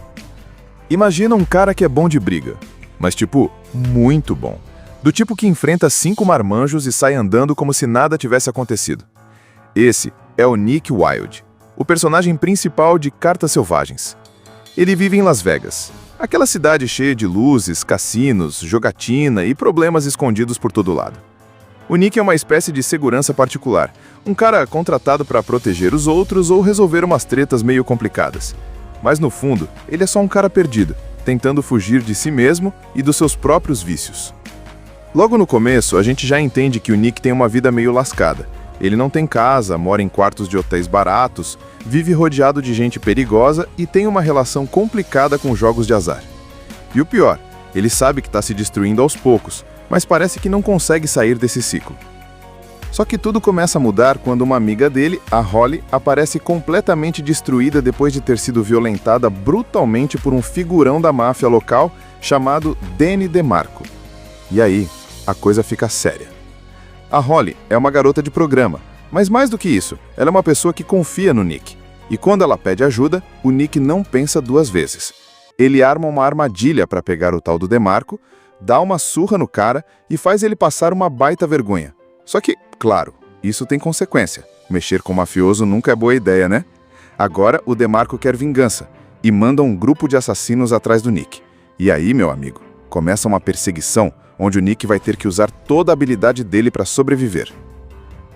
Imagina um cara que é bom de briga, mas tipo, muito bom. Do tipo que enfrenta 5 marmanjos e sai andando como se nada tivesse acontecido. Esse é o Nick Wilde, o personagem principal de Cartas Selvagens. Ele vive em Las Vegas, aquela cidade cheia de luzes, cassinos, jogatina e problemas escondidos por todo lado. O Nick é uma espécie de segurança particular, um cara contratado para proteger os outros ou resolver umas tretas meio complicadas. Mas no fundo, ele é só um cara perdido, tentando fugir de si mesmo e dos seus próprios vícios. Logo no começo, a gente já entende que o Nick tem uma vida meio lascada. Ele não tem casa, mora em quartos de hotéis baratos, vive rodeado de gente perigosa e tem uma relação complicada com jogos de azar. E o pior, ele sabe que está se destruindo aos poucos, mas parece que não consegue sair desse ciclo. Só que tudo começa a mudar quando uma amiga dele, a Holly, aparece completamente destruída depois de ter sido violentada brutalmente por um figurão da máfia local chamado Danny DeMarco. E aí, a coisa fica séria. A Holly é uma garota de programa, mas mais do que isso, ela é uma pessoa que confia no Nick. E quando ela pede ajuda, o Nick não pensa 2 vezes. Ele arma uma armadilha para pegar o tal do DeMarco, dá uma surra no cara e faz ele passar uma baita vergonha. Só que, claro, isso tem consequência. Mexer com mafioso nunca é boa ideia, né? Agora o DeMarco quer vingança e manda um grupo de assassinos atrás do Nick. E aí, meu amigo, começa uma perseguição onde o Nick vai ter que usar toda a habilidade dele para sobreviver.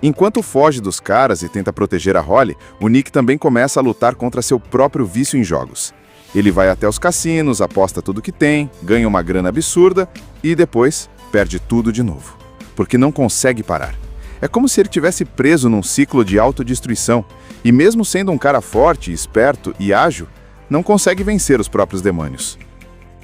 Enquanto foge dos caras e tenta proteger a Holly, o Nick também começa a lutar contra seu próprio vício em jogos. Ele vai até os cassinos, aposta tudo que tem, ganha uma grana absurda e depois perde tudo de novo, porque não consegue parar. É como se ele tivesse preso num ciclo de autodestruição e mesmo sendo um cara forte, esperto e ágil, não consegue vencer os próprios demônios.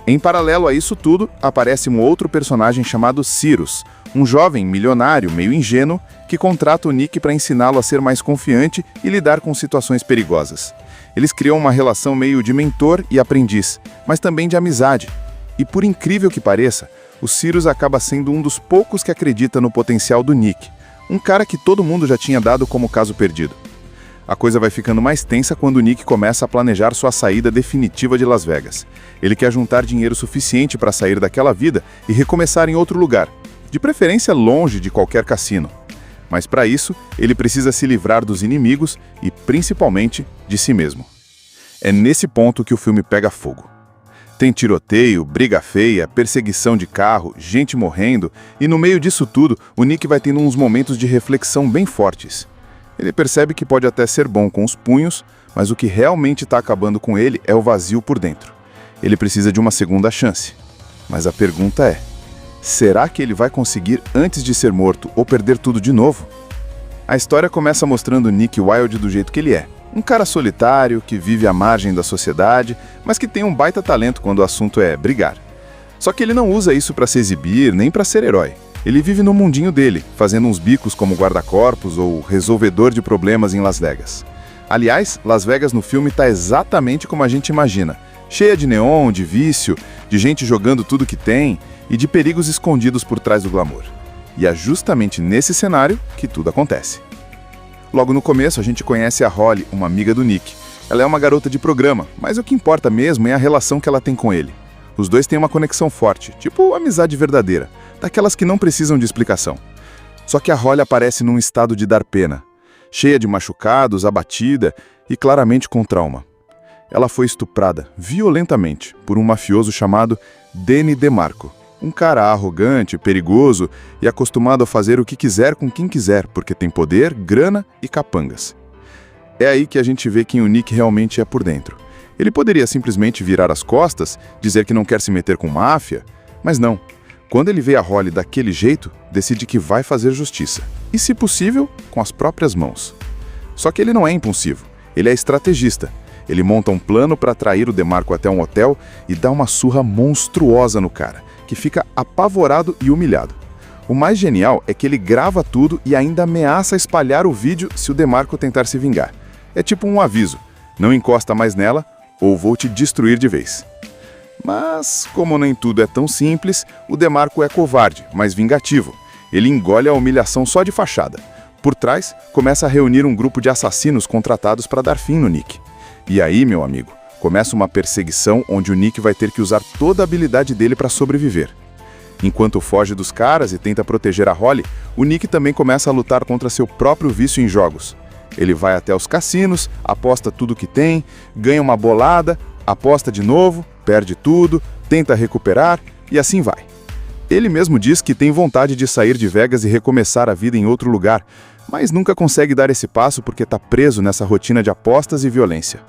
Em paralelo a isso tudo, aparece um outro personagem chamado Cyrus, um jovem milionário meio ingênuo que contrata o Nick para ensiná-lo a ser mais confiante e lidar com situações perigosas. Eles criam uma relação meio de mentor e aprendiz, mas também de amizade. E por incrível que pareça, o Cyrus acaba sendo um dos poucos que acredita no potencial do Nick, um cara que todo mundo já tinha dado como caso perdido. A coisa vai ficando mais tensa quando o Nick começa a planejar sua saída definitiva de Las Vegas. Ele quer juntar dinheiro suficiente para sair daquela vida e recomeçar em outro lugar, de preferência longe de qualquer cassino. Mas para isso, ele precisa se livrar dos inimigos e, principalmente, de si mesmo. É nesse ponto que o filme pega fogo. Tem tiroteio, briga feia, perseguição de carro, gente morrendo, e no meio disso tudo, o Nick vai tendo uns momentos de reflexão bem fortes. Ele percebe que pode até ser bom com os punhos, mas o que realmente está acabando com ele é o vazio por dentro. Ele precisa de uma segunda chance. Mas a pergunta é: será que ele vai conseguir antes de ser morto ou perder tudo de novo? A história começa mostrando Nick Wilde do jeito que ele é. Um cara solitário, que vive à margem da sociedade, mas que tem um baita talento quando o assunto é brigar. Só que ele não usa isso para se exibir, nem para ser herói. Ele vive no mundinho dele, fazendo uns bicos como guarda-corpos ou resolvedor de problemas em Las Vegas. Aliás, Las Vegas no filme está exatamente como a gente imagina. Cheia de neon, de vício, de gente jogando tudo que tem e de perigos escondidos por trás do glamour. E é justamente nesse cenário que tudo acontece. Logo no começo, a gente conhece a Holly, uma amiga do Nick. Ela é uma garota de programa, mas o que importa mesmo é a relação que ela tem com ele. Os dois têm uma conexão forte, tipo amizade verdadeira, daquelas que não precisam de explicação. Só que a Holly aparece num estado de dar pena, cheia de machucados, abatida e claramente com trauma. Ela foi estuprada, violentamente, por um mafioso chamado Danny DeMarco. Um cara arrogante, perigoso e acostumado a fazer o que quiser com quem quiser, porque tem poder, grana e capangas. É aí que a gente vê quem o Nick realmente é por dentro. Ele poderia simplesmente virar as costas, dizer que não quer se meter com máfia, mas não. Quando ele vê a Holly daquele jeito, decide que vai fazer justiça. E, se possível, com as próprias mãos. Só que ele não é impulsivo, ele é estrategista. Ele monta um plano para atrair o DeMarco até um hotel e dá uma surra monstruosa no cara, que fica apavorado e humilhado. O mais genial é que ele grava tudo e ainda ameaça espalhar o vídeo se o DeMarco tentar se vingar. É tipo um aviso: não encosta mais nela ou vou te destruir de vez. Mas, como nem tudo é tão simples, o DeMarco é covarde, mas vingativo. Ele engole a humilhação só de fachada. Por trás, começa a reunir um grupo de assassinos contratados para dar fim no Nick. E aí, meu amigo, começa uma perseguição onde o Nick vai ter que usar toda a habilidade dele para sobreviver. Enquanto foge dos caras e tenta proteger a Holly, o Nick também começa a lutar contra seu próprio vício em jogos. Ele vai até os cassinos, aposta tudo que tem, ganha uma bolada, aposta de novo, perde tudo, tenta recuperar e assim vai. Ele mesmo diz que tem vontade de sair de Vegas e recomeçar a vida em outro lugar, mas nunca consegue dar esse passo porque está preso nessa rotina de apostas e violência.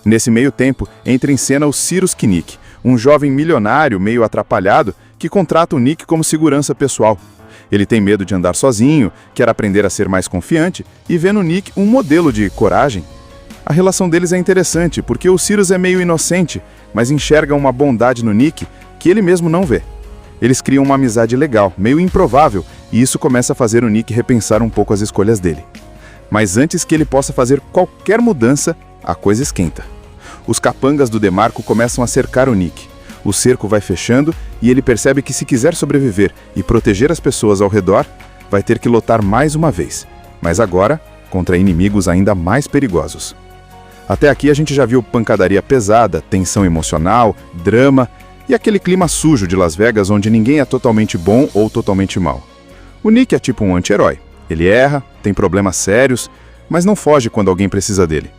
Nesse meio tempo, entra em cena o Cyrus Kinnick, um jovem milionário meio atrapalhado que contrata o Nick como segurança pessoal. Ele tem medo de andar sozinho, quer aprender a ser mais confiante e vê no Nick um modelo de coragem. A relação deles é interessante porque o Cyrus é meio inocente, mas enxerga uma bondade no Nick que ele mesmo não vê. Eles criam uma amizade legal, meio improvável, e isso começa a fazer o Nick repensar um pouco as escolhas dele. Mas antes que ele possa fazer qualquer mudança, a coisa esquenta. Os capangas do DeMarco começam a cercar o Nick. O cerco vai fechando e ele percebe que se quiser sobreviver e proteger as pessoas ao redor, vai ter que lutar mais uma vez, mas agora contra inimigos ainda mais perigosos. Até aqui a gente já viu pancadaria pesada, tensão emocional, drama e aquele clima sujo de Las Vegas onde ninguém é totalmente bom ou totalmente mal. O Nick é tipo um anti-herói. Ele erra, tem problemas sérios, mas não foge quando alguém precisa dele.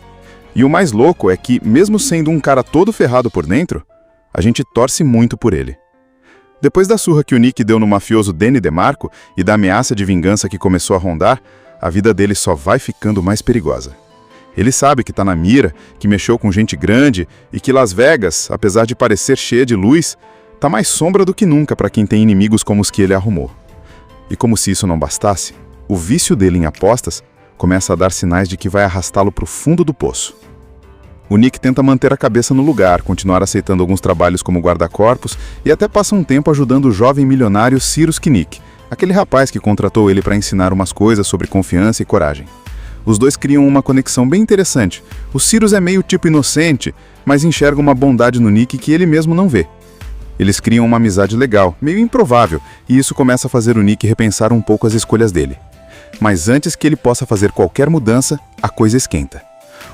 E o mais louco é que, mesmo sendo um cara todo ferrado por dentro, a gente torce muito por ele. Depois da surra que o Nick deu no mafioso Danny DeMarco e da ameaça de vingança que começou a rondar, a vida dele só vai ficando mais perigosa. Ele sabe que tá na mira, que mexeu com gente grande e que Las Vegas, apesar de parecer cheia de luz, tá mais sombra do que nunca para quem tem inimigos como os que ele arrumou. E como se isso não bastasse, o vício dele em apostas começa a dar sinais de que vai arrastá-lo para o fundo do poço. O Nick tenta manter a cabeça no lugar, continuar aceitando alguns trabalhos como guarda-corpos e até passa um tempo ajudando o jovem milionário Cyrus Knick, aquele rapaz que contratou ele para ensinar umas coisas sobre confiança e coragem. Os dois criam uma conexão bem interessante. O Cyrus é meio tipo inocente, mas enxerga uma bondade no Nick que ele mesmo não vê. Eles criam uma amizade legal, meio improvável, e isso começa a fazer o Nick repensar um pouco as escolhas dele. Mas antes que ele possa fazer qualquer mudança, a coisa esquenta.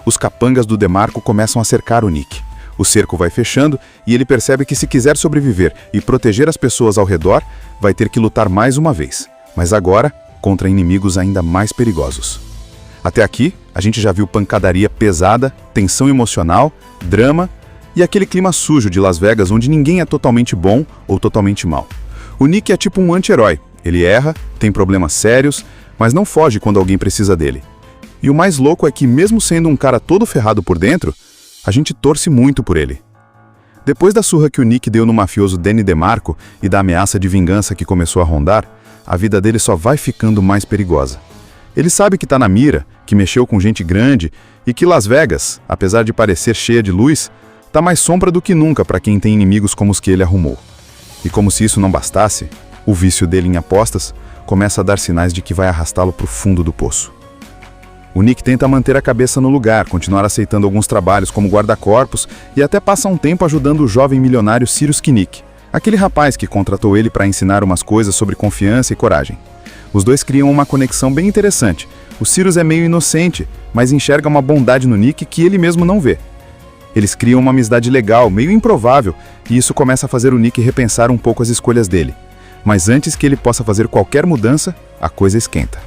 Os capangas do DeMarco começam a cercar o Nick. O cerco vai fechando e ele percebe que se quiser sobreviver e proteger as pessoas ao redor, vai ter que lutar mais uma vez, mas agora contra inimigos ainda mais perigosos. Até aqui, a gente já viu pancadaria pesada, tensão emocional, drama e aquele clima sujo de Las Vegas onde ninguém é totalmente bom ou totalmente mal. O Nick é tipo um anti-herói. Ele erra, tem problemas sérios, mas não foge quando alguém precisa dele. E o mais louco é que, mesmo sendo um cara todo ferrado por dentro, a gente torce muito por ele. Depois da surra que o Nick deu no mafioso Danny DeMarco e da ameaça de vingança que começou a rondar, a vida dele só vai ficando mais perigosa. Ele sabe que tá na mira, que mexeu com gente grande e que Las Vegas, apesar de parecer cheia de luz, tá mais sombra do que nunca para quem tem inimigos como os que ele arrumou. E como se isso não bastasse, o vício dele em apostas começa a dar sinais de que vai arrastá-lo pro fundo do poço. O Nick tenta manter a cabeça no lugar, continuar aceitando alguns trabalhos como guarda-corpos e até passa um tempo ajudando o jovem milionário Cyrus Knick, aquele rapaz que contratou ele para ensinar umas coisas sobre confiança e coragem. Os dois criam uma conexão bem interessante. O Cyrus é meio inocente, mas enxerga uma bondade no Nick que ele mesmo não vê. Eles criam uma amizade legal, meio improvável, e isso começa a fazer o Nick repensar um pouco as escolhas dele. Mas antes que ele possa fazer qualquer mudança, a coisa esquenta.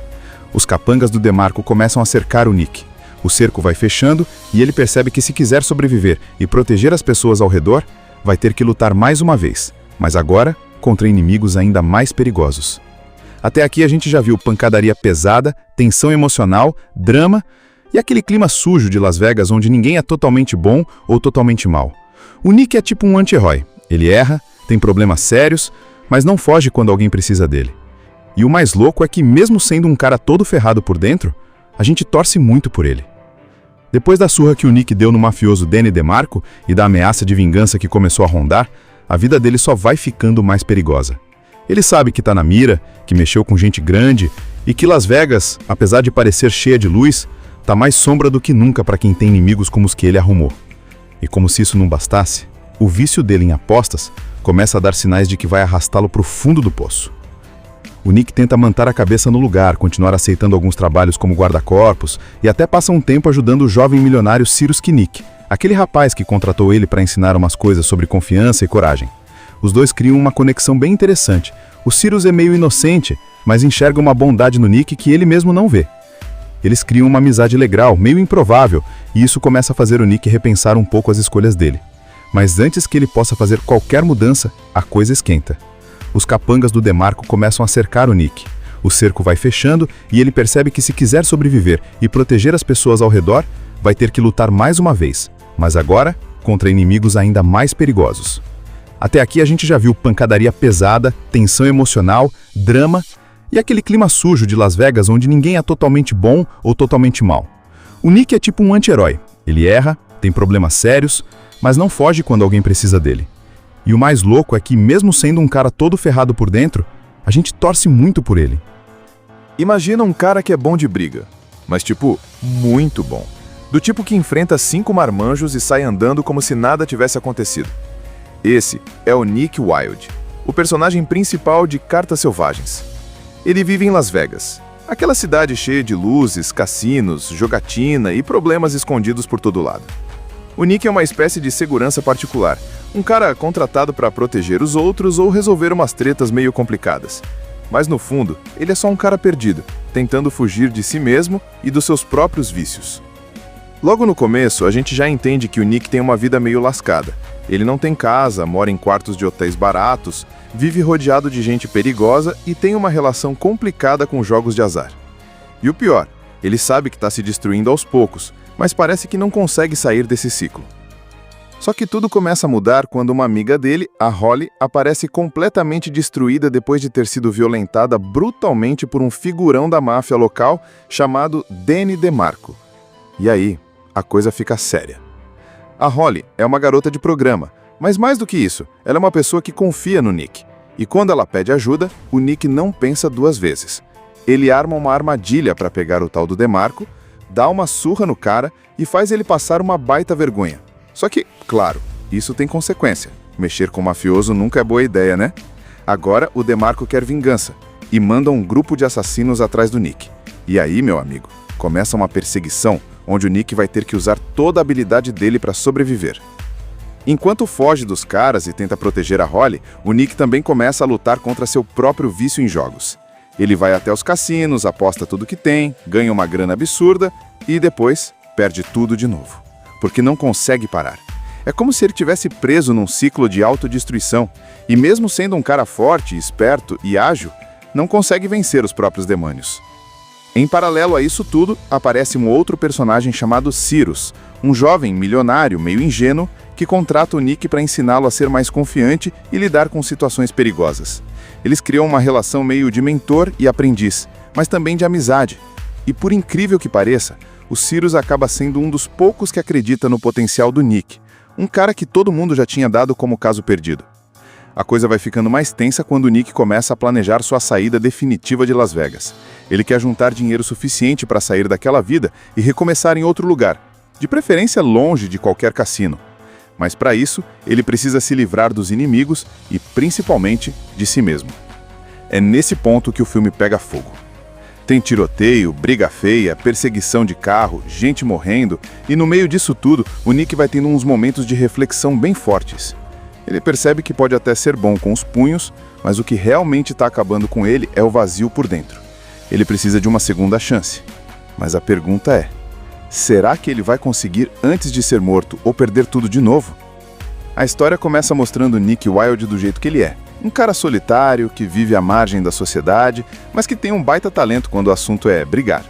Os capangas do DeMarco começam a cercar o Nick. O cerco vai fechando e ele percebe que se quiser sobreviver e proteger as pessoas ao redor, vai ter que lutar mais uma vez, mas agora contra inimigos ainda mais perigosos. Até aqui a gente já viu pancadaria pesada, tensão emocional, drama e aquele clima sujo de Las Vegas onde ninguém é totalmente bom ou totalmente mal. O Nick é tipo um anti-herói. Ele erra, tem problemas sérios, mas não foge quando alguém precisa dele. E o mais louco é que, mesmo sendo um cara todo ferrado por dentro, a gente torce muito por ele. Depois da surra que o Nick deu no mafioso Danny DeMarco e da ameaça de vingança que começou a rondar, a vida dele só vai ficando mais perigosa. Ele sabe que tá na mira, que mexeu com gente grande e que Las Vegas, apesar de parecer cheia de luz, tá mais sombra do que nunca para quem tem inimigos como os que ele arrumou. E como se isso não bastasse, o vício dele em apostas começa a dar sinais de que vai arrastá-lo pro fundo do poço. O Nick tenta manter a cabeça no lugar, continuar aceitando alguns trabalhos como guarda-corpos e até passa um tempo ajudando o jovem milionário Cyrus Knick, aquele rapaz que contratou ele para ensinar umas coisas sobre confiança e coragem. Os dois criam uma conexão bem interessante. O Cyrus é meio inocente, mas enxerga uma bondade no Nick que ele mesmo não vê. Eles criam uma amizade legal, meio improvável, e isso começa a fazer o Nick repensar um pouco as escolhas dele. Mas antes que ele possa fazer qualquer mudança, a coisa esquenta. Os capangas do DeMarco começam a cercar o Nick. O cerco vai fechando e ele percebe que se quiser sobreviver e proteger as pessoas ao redor, vai ter que lutar mais uma vez, mas agora contra inimigos ainda mais perigosos. Até aqui a gente já viu pancadaria pesada, tensão emocional, drama e aquele clima sujo de Las Vegas onde ninguém é totalmente bom ou totalmente mal. O Nick é tipo um anti-herói. Ele erra, tem problemas sérios, mas não foge quando alguém precisa dele. E o mais louco é que, mesmo sendo um cara todo ferrado por dentro, a gente torce muito por ele. Imagina um cara que é bom de briga, mas tipo, muito bom. Do tipo que enfrenta 5 marmanjos e sai andando como se nada tivesse acontecido. Esse é o Nick Wilde, o personagem principal de Cartas Selvagens. Ele vive em Las Vegas, aquela cidade cheia de luzes, cassinos, jogatina e problemas escondidos por todo lado. O Nick é uma espécie de segurança particular, um cara contratado para proteger os outros ou resolver umas tretas meio complicadas. Mas no fundo, ele é só um cara perdido, tentando fugir de si mesmo e dos seus próprios vícios. Logo no começo, a gente já entende que o Nick tem uma vida meio lascada. Ele não tem casa, mora em quartos de hotéis baratos, vive rodeado de gente perigosa e tem uma relação complicada com jogos de azar. E o pior, ele sabe que está se destruindo aos poucos, mas parece que não consegue sair desse ciclo. Só que tudo começa a mudar quando uma amiga dele, a Holly, aparece completamente destruída depois de ter sido violentada brutalmente por um figurão da máfia local chamado Danny DeMarco. E aí, a coisa fica séria. A Holly é uma garota de programa, mas mais do que isso, ela é uma pessoa que confia no Nick. E quando ela pede ajuda, o Nick não pensa duas vezes. Ele arma uma armadilha para pegar o tal do DeMarco, dá uma surra no cara e faz ele passar uma baita vergonha. Só que, claro, isso tem consequência. Mexer com um mafioso nunca é boa ideia, né? Agora o DeMarco quer vingança e manda um grupo de assassinos atrás do Nick. E aí, meu amigo, começa uma perseguição onde o Nick vai ter que usar toda a habilidade dele para sobreviver. Enquanto foge dos caras e tenta proteger a Holly, o Nick também começa a lutar contra seu próprio vício em jogos. Ele vai até os cassinos, aposta tudo que tem, ganha uma grana absurda e depois perde tudo de novo, porque não consegue parar. É como se ele tivesse preso num ciclo de autodestruição e mesmo sendo um cara forte, esperto e ágil, não consegue vencer os próprios demônios. Em paralelo a isso tudo, aparece um outro personagem chamado Cyrus, um jovem milionário meio ingênuo que contrata o Nick para ensiná-lo a ser mais confiante e lidar com situações perigosas. Eles criam uma relação meio de mentor e aprendiz, mas também de amizade. E por incrível que pareça, o Cyrus acaba sendo um dos poucos que acredita no potencial do Nick, um cara que todo mundo já tinha dado como caso perdido. A coisa vai ficando mais tensa quando o Nick começa a planejar sua saída definitiva de Las Vegas. Ele quer juntar dinheiro suficiente para sair daquela vida e recomeçar em outro lugar, de preferência longe de qualquer cassino. Mas para isso, ele precisa se livrar dos inimigos e, principalmente, de si mesmo. É nesse ponto que o filme pega fogo. Tem tiroteio, briga feia, perseguição de carro, gente morrendo, e no meio disso tudo, o Nick vai tendo uns momentos de reflexão bem fortes. Ele percebe que pode até ser bom com os punhos, mas o que realmente está acabando com ele é o vazio por dentro. Ele precisa de uma segunda chance. Mas a pergunta é: será que ele vai conseguir antes de ser morto ou perder tudo de novo? A história começa mostrando Nick Wilde do jeito que ele é. Um cara solitário, que vive à margem da sociedade, mas que tem um baita talento quando o assunto é brigar.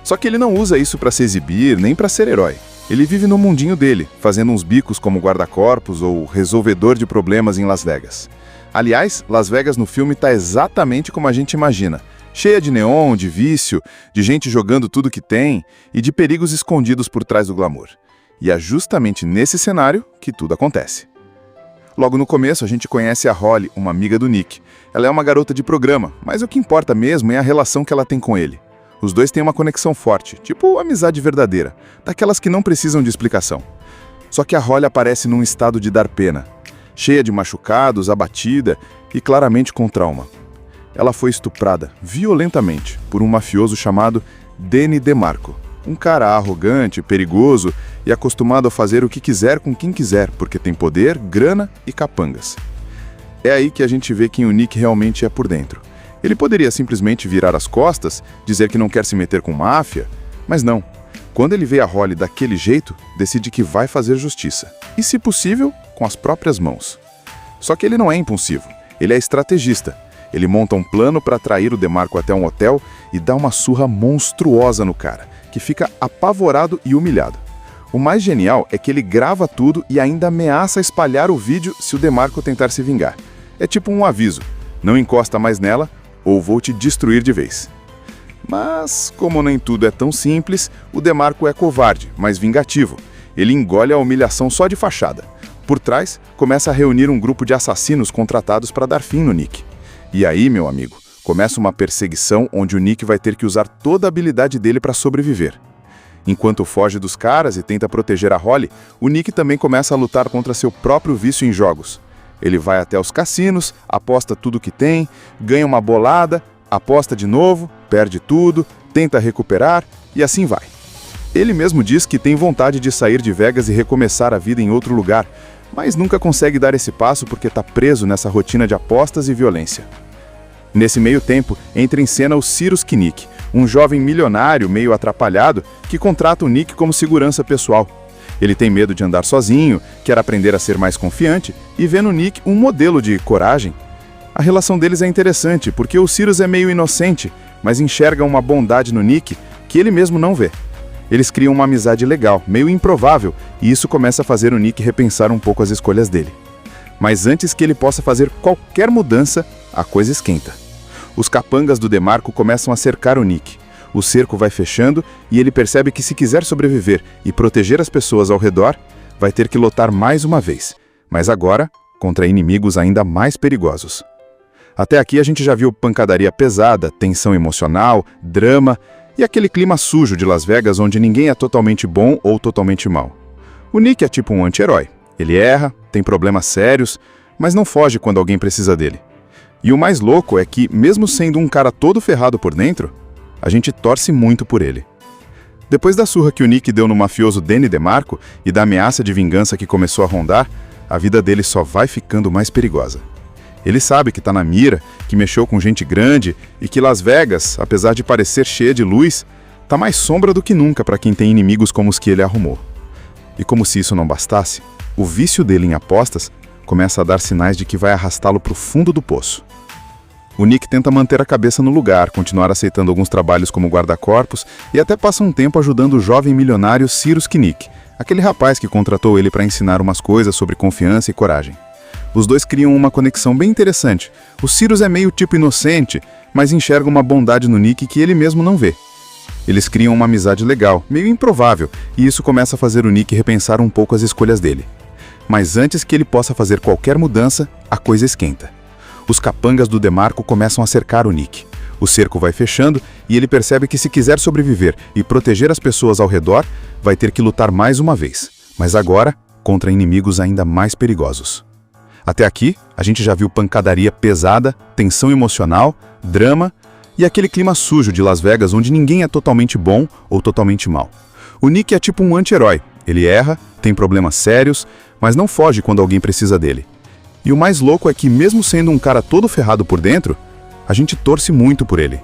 Só que ele não usa isso para se exibir, nem para ser herói. Ele vive no mundinho dele, fazendo uns bicos como guarda-corpos ou resolvedor de problemas em Las Vegas. Aliás, Las Vegas no filme tá exatamente como a gente imagina. Cheia de neon, de vício, de gente jogando tudo que tem e de perigos escondidos por trás do glamour. E é justamente nesse cenário que tudo acontece. Logo no começo, a gente conhece a Holly, uma amiga do Nick. Ela é uma garota de programa, mas o que importa mesmo é a relação que ela tem com ele. Os dois têm uma conexão forte, tipo amizade verdadeira, daquelas que não precisam de explicação. Só que a Holly aparece num estado de dar pena, cheia de machucados, abatida e claramente com trauma. Ela foi estuprada, violentamente, por um mafioso chamado Danny DeMarco. Um cara arrogante, perigoso e acostumado a fazer o que quiser com quem quiser, porque tem poder, grana e capangas. É aí que a gente vê quem o Nick realmente é por dentro. Ele poderia simplesmente virar as costas, dizer que não quer se meter com máfia, mas não. Quando ele vê a Holly daquele jeito, decide que vai fazer justiça. E, se possível, com as próprias mãos. Só que ele não é impulsivo, ele é estrategista. Ele monta um plano para atrair o DeMarco até um hotel e dá uma surra monstruosa no cara, que fica apavorado e humilhado. O mais genial é que ele grava tudo e ainda ameaça espalhar o vídeo se o DeMarco tentar se vingar. É tipo um aviso: não encosta mais nela ou vou te destruir de vez. Mas, como nem tudo é tão simples, o DeMarco é covarde, mas vingativo. Ele engole a humilhação só de fachada. Por trás, começa a reunir um grupo de assassinos contratados para dar fim no Nick. E aí, meu amigo, começa uma perseguição onde o Nick vai ter que usar toda a habilidade dele para sobreviver. Enquanto foge dos caras e tenta proteger a Holly, o Nick também começa a lutar contra seu próprio vício em jogos. Ele vai até os cassinos, aposta tudo que tem, ganha uma bolada, aposta de novo, perde tudo, tenta recuperar e assim vai. Ele mesmo diz que tem vontade de sair de Vegas e recomeçar a vida em outro lugar, mas nunca consegue dar esse passo porque está preso nessa rotina de apostas e violência. Nesse meio tempo, entra em cena o Cyrus Kinnick, um jovem milionário meio atrapalhado que contrata o Nick como segurança pessoal. Ele tem medo de andar sozinho, quer aprender a ser mais confiante e vê no Nick um modelo de coragem. A relação deles é interessante porque o Cyrus é meio inocente, mas enxerga uma bondade no Nick que ele mesmo não vê. Eles criam uma amizade legal, meio improvável, e isso começa a fazer o Nick repensar um pouco as escolhas dele. Mas antes que ele possa fazer qualquer mudança, a coisa esquenta. Os capangas do DeMarco começam a cercar o Nick. O cerco vai fechando e ele percebe que se quiser sobreviver e proteger as pessoas ao redor, vai ter que lutar mais uma vez, mas agora contra inimigos ainda mais perigosos. Até aqui a gente já viu pancadaria pesada, tensão emocional, drama e aquele clima sujo de Las Vegas onde ninguém é totalmente bom ou totalmente mal. O Nick é tipo um anti-herói. Ele erra, tem problemas sérios, mas não foge quando alguém precisa dele. E o mais louco é que, mesmo sendo um cara todo ferrado por dentro, a gente torce muito por ele. Depois da surra que o Nick deu no mafioso Danny DeMarco e da ameaça de vingança que começou a rondar, a vida dele só vai ficando mais perigosa. Ele sabe que tá na mira, que mexeu com gente grande e que Las Vegas, apesar de parecer cheia de luz, tá mais sombra do que nunca para quem tem inimigos como os que ele arrumou. E como se isso não bastasse, o vício dele em apostas começa a dar sinais de que vai arrastá-lo para o fundo do poço. O Nick tenta manter a cabeça no lugar, continuar aceitando alguns trabalhos como guarda-corpos e até passa um tempo ajudando o jovem milionário Cyrus Kinnick, aquele rapaz que contratou ele para ensinar umas coisas sobre confiança e coragem. Os dois criam uma conexão bem interessante. O Cyrus é meio tipo inocente, mas enxerga uma bondade no Nick que ele mesmo não vê. Eles criam uma amizade legal, meio improvável, e isso começa a fazer o Nick repensar um pouco as escolhas dele. Mas antes que ele possa fazer qualquer mudança, a coisa esquenta. Os capangas do DeMarco começam a cercar o Nick. O cerco vai fechando e ele percebe que se quiser sobreviver e proteger as pessoas ao redor, vai ter que lutar mais uma vez, mas agora contra inimigos ainda mais perigosos. Até aqui, a gente já viu pancadaria pesada, tensão emocional, drama e aquele clima sujo de Las Vegas onde ninguém é totalmente bom ou totalmente mal. O Nick é tipo um anti-herói. Ele erra, tem problemas sérios, mas não foge quando alguém precisa dele. E o mais louco é que, mesmo sendo um cara todo ferrado por dentro, a gente torce muito por ele.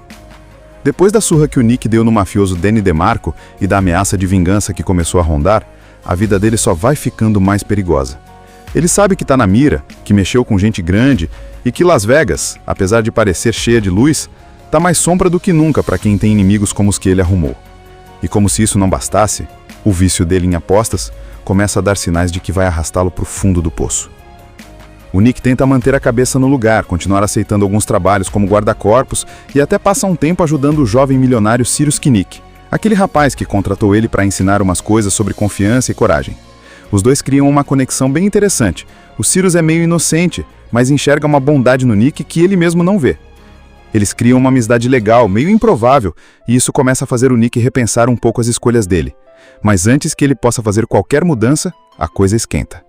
Depois da surra que o Nick deu no mafioso Danny DeMarco e da ameaça de vingança que começou a rondar, a vida dele só vai ficando mais perigosa. Ele sabe que tá na mira, que mexeu com gente grande e que Las Vegas, apesar de parecer cheia de luz, tá mais sombra do que nunca para quem tem inimigos como os que ele arrumou. E como se isso não bastasse, o vício dele em apostas começa a dar sinais de que vai arrastá-lo para o fundo do poço. O Nick tenta manter a cabeça no lugar, continuar aceitando alguns trabalhos como guarda-corpos e até passa um tempo ajudando o jovem milionário Cyrus Kinnick, aquele rapaz que contratou ele para ensinar umas coisas sobre confiança e coragem. Os dois criam uma conexão bem interessante. O Cyrus é meio inocente, mas enxerga uma bondade no Nick que ele mesmo não vê. Eles criam uma amizade legal, meio improvável, e isso começa a fazer o Nick repensar um pouco as escolhas dele. Mas antes que ele possa fazer qualquer mudança, a coisa esquenta.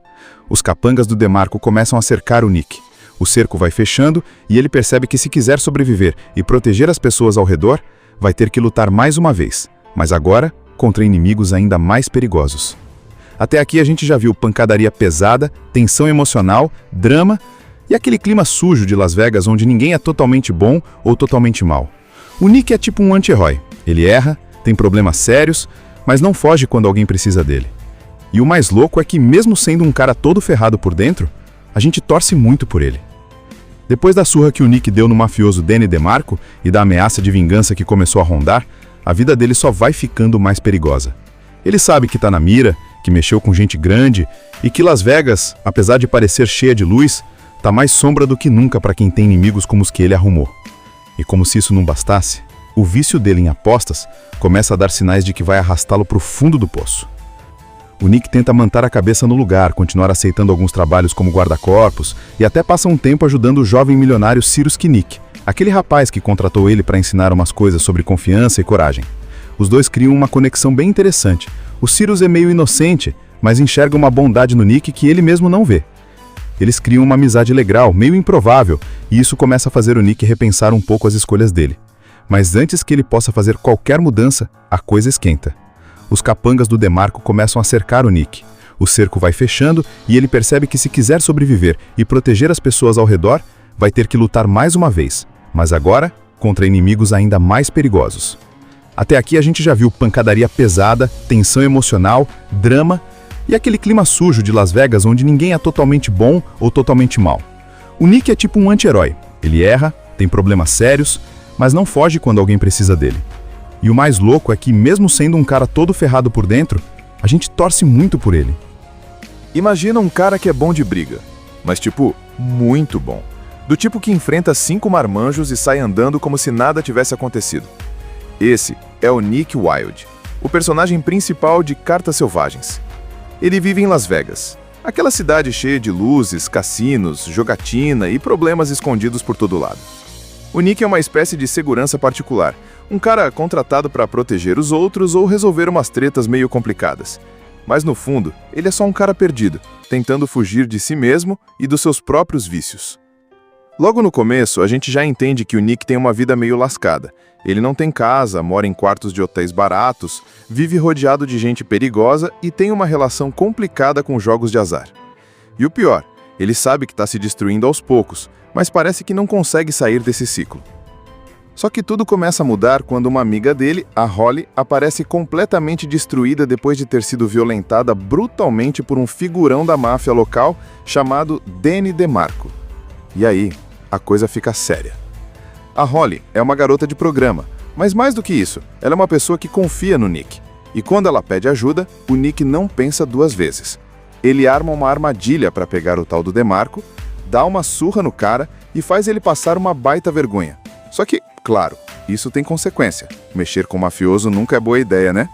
Os capangas do DeMarco começam a cercar o Nick. O cerco vai fechando e ele percebe que se quiser sobreviver e proteger as pessoas ao redor, vai ter que lutar mais uma vez, mas agora contra inimigos ainda mais perigosos. Até aqui a gente já viu pancadaria pesada, tensão emocional, drama e aquele clima sujo de Las Vegas onde ninguém é totalmente bom ou totalmente mal. O Nick é tipo um anti-herói. Ele erra, tem problemas sérios, mas não foge quando alguém precisa dele. E o mais louco é que, mesmo sendo um cara todo ferrado por dentro, a gente torce muito por ele. Depois da surra que o Nick deu no mafioso Danny DeMarco e da ameaça de vingança que começou a rondar, a vida dele só vai ficando mais perigosa. Ele sabe que tá na mira, que mexeu com gente grande e que Las Vegas, apesar de parecer cheia de luz, tá mais sombra do que nunca para quem tem inimigos como os que ele arrumou. E como se isso não bastasse, o vício dele em apostas começa a dar sinais de que vai arrastá-lo para o fundo do poço. O Nick tenta manter a cabeça no lugar, continuar aceitando alguns trabalhos como guarda-corpos e até passa um tempo ajudando o jovem milionário Cyrus Kinnick, aquele rapaz que contratou ele para ensinar umas coisas sobre confiança e coragem. Os dois criam uma conexão bem interessante. O Cyrus é meio inocente, mas enxerga uma bondade no Nick que ele mesmo não vê. Eles criam uma amizade legal, meio improvável, e isso começa a fazer o Nick repensar um pouco as escolhas dele. Mas antes que ele possa fazer qualquer mudança, a coisa esquenta. Os capangas do DeMarco começam a cercar o Nick. O cerco vai fechando e ele percebe que se quiser sobreviver e proteger as pessoas ao redor, vai ter que lutar mais uma vez, mas agora contra inimigos ainda mais perigosos. Até aqui a gente já viu pancadaria pesada, tensão emocional, drama e aquele clima sujo de Las Vegas onde ninguém é totalmente bom ou totalmente mal. O Nick é tipo um anti-herói. Ele erra, tem problemas sérios, mas não foge quando alguém precisa dele. E o mais louco é que, mesmo sendo um cara todo ferrado por dentro, a gente torce muito por ele. Imagina um cara que é bom de briga, mas tipo, muito bom. Do tipo que enfrenta 5 marmanjos e sai andando como se nada tivesse acontecido. Esse é o Nick Wilde, o personagem principal de Cartas Selvagens. Ele vive em Las Vegas, aquela cidade cheia de luzes, cassinos, jogatina e problemas escondidos por todo lado. O Nick é uma espécie de segurança particular, um cara contratado para proteger os outros ou resolver umas tretas meio complicadas. Mas no fundo, ele é só um cara perdido, tentando fugir de si mesmo e dos seus próprios vícios. Logo no começo, a gente já entende que o Nick tem uma vida meio lascada. Ele não tem casa, mora em quartos de hotéis baratos, vive rodeado de gente perigosa e tem uma relação complicada com jogos de azar. E o pior, ele sabe que está se destruindo aos poucos, mas parece que não consegue sair desse ciclo. Só que tudo começa a mudar quando uma amiga dele, a Holly, aparece completamente destruída depois de ter sido violentada brutalmente por um figurão da máfia local chamado Danny DeMarco. E aí, a coisa fica séria. A Holly é uma garota de programa, mas mais do que isso, ela é uma pessoa que confia no Nick. E quando ela pede ajuda, o Nick não pensa duas vezes. Ele arma uma armadilha para pegar o tal do DeMarco, dá uma surra no cara e faz ele passar uma baita vergonha. Só que, claro, isso tem consequência. Mexer com um mafioso nunca é boa ideia, né?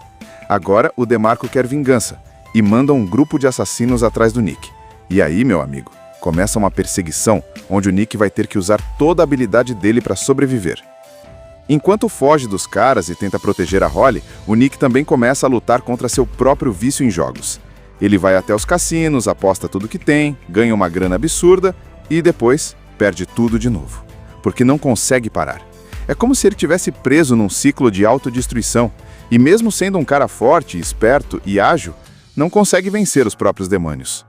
Agora o DeMarco quer vingança e manda um grupo de assassinos atrás do Nick. E aí, meu amigo, começa uma perseguição onde o Nick vai ter que usar toda a habilidade dele para sobreviver. Enquanto foge dos caras e tenta proteger a Holly, o Nick também começa a lutar contra seu próprio vício em jogos. Ele vai até os cassinos, aposta tudo que tem, ganha uma grana absurda e depois perde tudo de novo, porque não consegue parar. É como se ele tivesse preso num ciclo de autodestruição e mesmo sendo um cara forte, esperto e ágil, não consegue vencer os próprios demônios.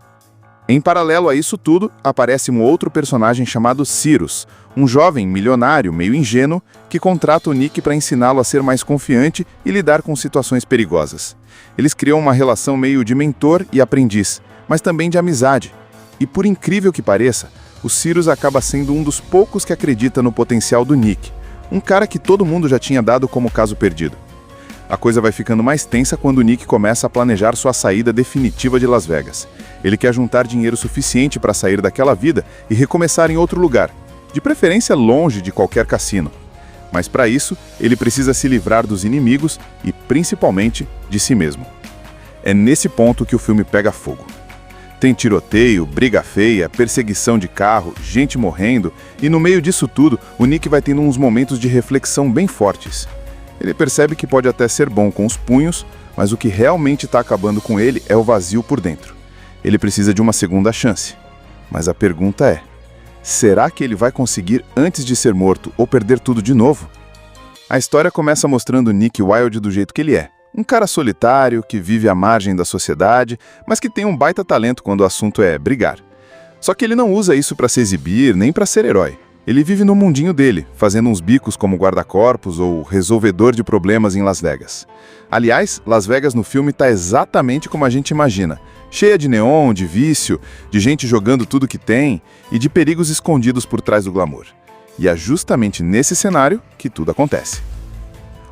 Em paralelo a isso tudo, aparece um outro personagem chamado Cyrus, um jovem milionário meio ingênuo que contrata o Nick para ensiná-lo a ser mais confiante e lidar com situações perigosas. Eles criam uma relação meio de mentor e aprendiz, mas também de amizade. E por incrível que pareça, o Cyrus acaba sendo um dos poucos que acredita no potencial do Nick, um cara que todo mundo já tinha dado como caso perdido. A coisa vai ficando mais tensa quando o Nick começa a planejar sua saída definitiva de Las Vegas. Ele quer juntar dinheiro suficiente para sair daquela vida e recomeçar em outro lugar, de preferência longe de qualquer cassino. Mas para isso, ele precisa se livrar dos inimigos e, principalmente, de si mesmo. É nesse ponto que o filme pega fogo. Tem tiroteio, briga feia, perseguição de carro, gente morrendo, e no meio disso tudo, o Nick vai tendo uns momentos de reflexão bem fortes. Ele percebe que pode até ser bom com os punhos, mas o que realmente está acabando com ele é o vazio por dentro. Ele precisa de uma segunda chance. Mas a pergunta é, será que ele vai conseguir antes de ser morto ou perder tudo de novo? A história começa mostrando Nick Wilde do jeito que ele é. Um cara solitário, que vive à margem da sociedade, mas que tem um baita talento quando o assunto é brigar. Só que ele não usa isso para se exibir nem para ser herói. Ele vive no mundinho dele, fazendo uns bicos como guarda-corpos ou resolvedor de problemas em Las Vegas. Aliás, Las Vegas no filme está exatamente como a gente imagina. Cheia de neon, de vício, de gente jogando tudo que tem e de perigos escondidos por trás do glamour. E é justamente nesse cenário que tudo acontece.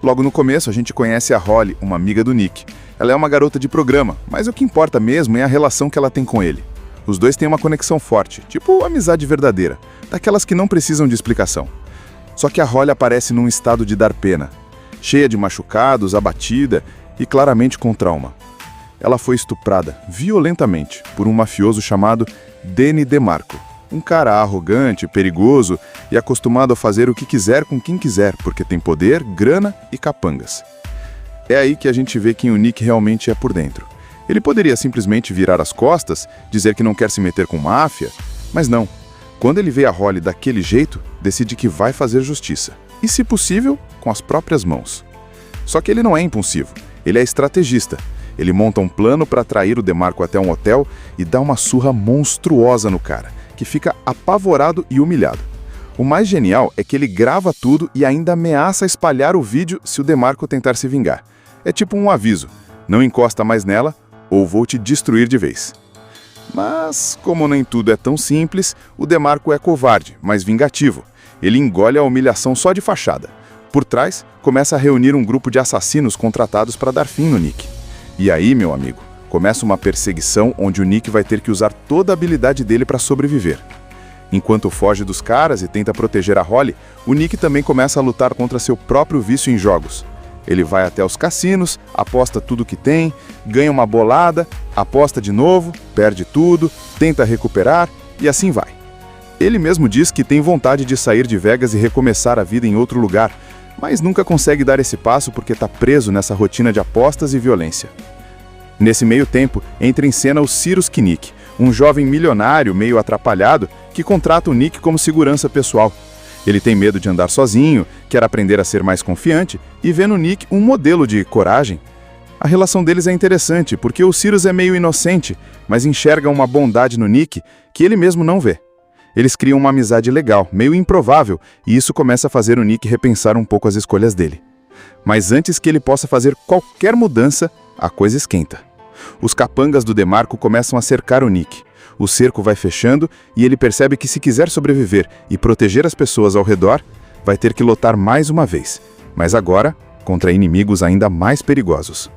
Logo no começo, a gente conhece a Holly, uma amiga do Nick. Ela é uma garota de programa, mas o que importa mesmo é a relação que ela tem com ele. Os dois têm uma conexão forte, tipo amizade verdadeira, daquelas que não precisam de explicação. Só que a Holly aparece num estado de dar pena, cheia de machucados, abatida e claramente com trauma. Ela foi estuprada, violentamente, por um mafioso chamado Danny DeMarco, um cara arrogante, perigoso e acostumado a fazer o que quiser com quem quiser, porque tem poder, grana e capangas. É aí que a gente vê quem o Nick realmente é por dentro. Ele poderia simplesmente virar as costas, dizer que não quer se meter com máfia, mas não. Quando ele vê a Holly daquele jeito, decide que vai fazer justiça. E, se possível, com as próprias mãos. Só que ele não é impulsivo, ele é estrategista. Ele monta um plano para atrair o DeMarco até um hotel e dá uma surra monstruosa no cara, que fica apavorado e humilhado. O mais genial é que ele grava tudo e ainda ameaça espalhar o vídeo se o DeMarco tentar se vingar. É tipo um aviso, não encosta mais nela ou vou te destruir de vez. Mas, como nem tudo é tão simples, o DeMarco é covarde, mas vingativo. Ele engole a humilhação só de fachada. Por trás, começa a reunir um grupo de assassinos contratados para dar fim no Nick. E aí, meu amigo, começa uma perseguição onde o Nick vai ter que usar toda a habilidade dele para sobreviver. Enquanto foge dos caras e tenta proteger a Holly, o Nick também começa a lutar contra seu próprio vício em jogos. Ele vai até os cassinos, aposta tudo que tem, ganha uma bolada aposta de novo, perde tudo, tenta recuperar e assim vai. Ele mesmo diz que tem vontade de sair de Vegas e recomeçar a vida em outro lugar, mas nunca consegue dar esse passo porque está preso nessa rotina de apostas e violência. Nesse meio tempo, entra em cena o Cyrus Knick, um jovem milionário meio atrapalhado que contrata o Nick como segurança pessoal. Ele tem medo de andar sozinho, quer aprender a ser mais confiante e vê no Nick um modelo de coragem. A relação deles é interessante porque o Cyrus é meio inocente, mas enxerga uma bondade no Nick que ele mesmo não vê. Eles criam uma amizade legal, meio improvável, e isso começa a fazer o Nick repensar um pouco as escolhas dele. Mas antes que ele possa fazer qualquer mudança, a coisa esquenta. Os capangas do DeMarco começam a cercar o Nick. O cerco vai fechando e ele percebe que se quiser sobreviver e proteger as pessoas ao redor, vai ter que lutar mais uma vez, mas agora contra inimigos ainda mais perigosos.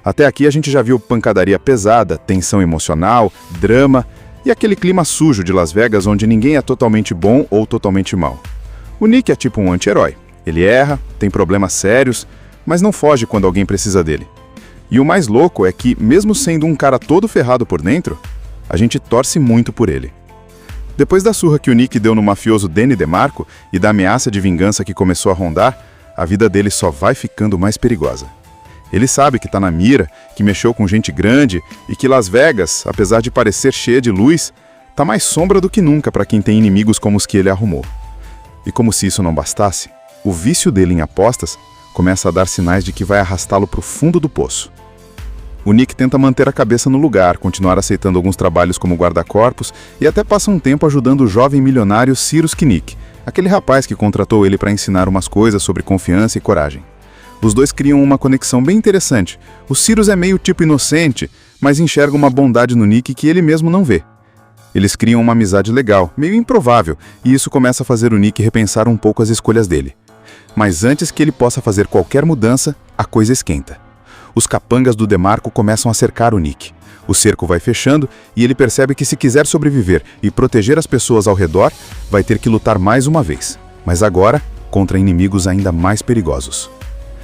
Até aqui a gente já viu pancadaria pesada, tensão emocional, drama e aquele clima sujo de Las Vegas onde ninguém é totalmente bom ou totalmente mal. O Nick é tipo um anti-herói. Ele erra, tem problemas sérios, mas não foge quando alguém precisa dele. E o mais louco é que, mesmo sendo um cara todo ferrado por dentro, a gente torce muito por ele. Depois da surra que o Nick deu no mafioso Danny DeMarco e da ameaça de vingança que começou a rondar, a vida dele só vai ficando mais perigosa. Ele sabe que tá na mira, que mexeu com gente grande e que Las Vegas, apesar de parecer cheia de luz, tá mais sombra do que nunca para quem tem inimigos como os que ele arrumou. E como se isso não bastasse, o vício dele em apostas começa a dar sinais de que vai arrastá-lo para o fundo do poço. O Nick tenta manter a cabeça no lugar, continuar aceitando alguns trabalhos como guarda-corpos e até passa um tempo ajudando o jovem milionário Cyrus Knick, aquele rapaz que contratou ele para ensinar umas coisas sobre confiança e coragem. Os dois criam uma conexão bem interessante. O Cyrus é meio tipo inocente, mas enxerga uma bondade no Nick que ele mesmo não vê. Eles criam uma amizade legal, meio improvável, e isso começa a fazer o Nick repensar um pouco as escolhas dele. Mas antes que ele possa fazer qualquer mudança, a coisa esquenta. Os capangas do DeMarco começam a cercar o Nick. O cerco vai fechando e ele percebe que se quiser sobreviver e proteger as pessoas ao redor, vai ter que lutar mais uma vez, mas agora contra inimigos ainda mais perigosos.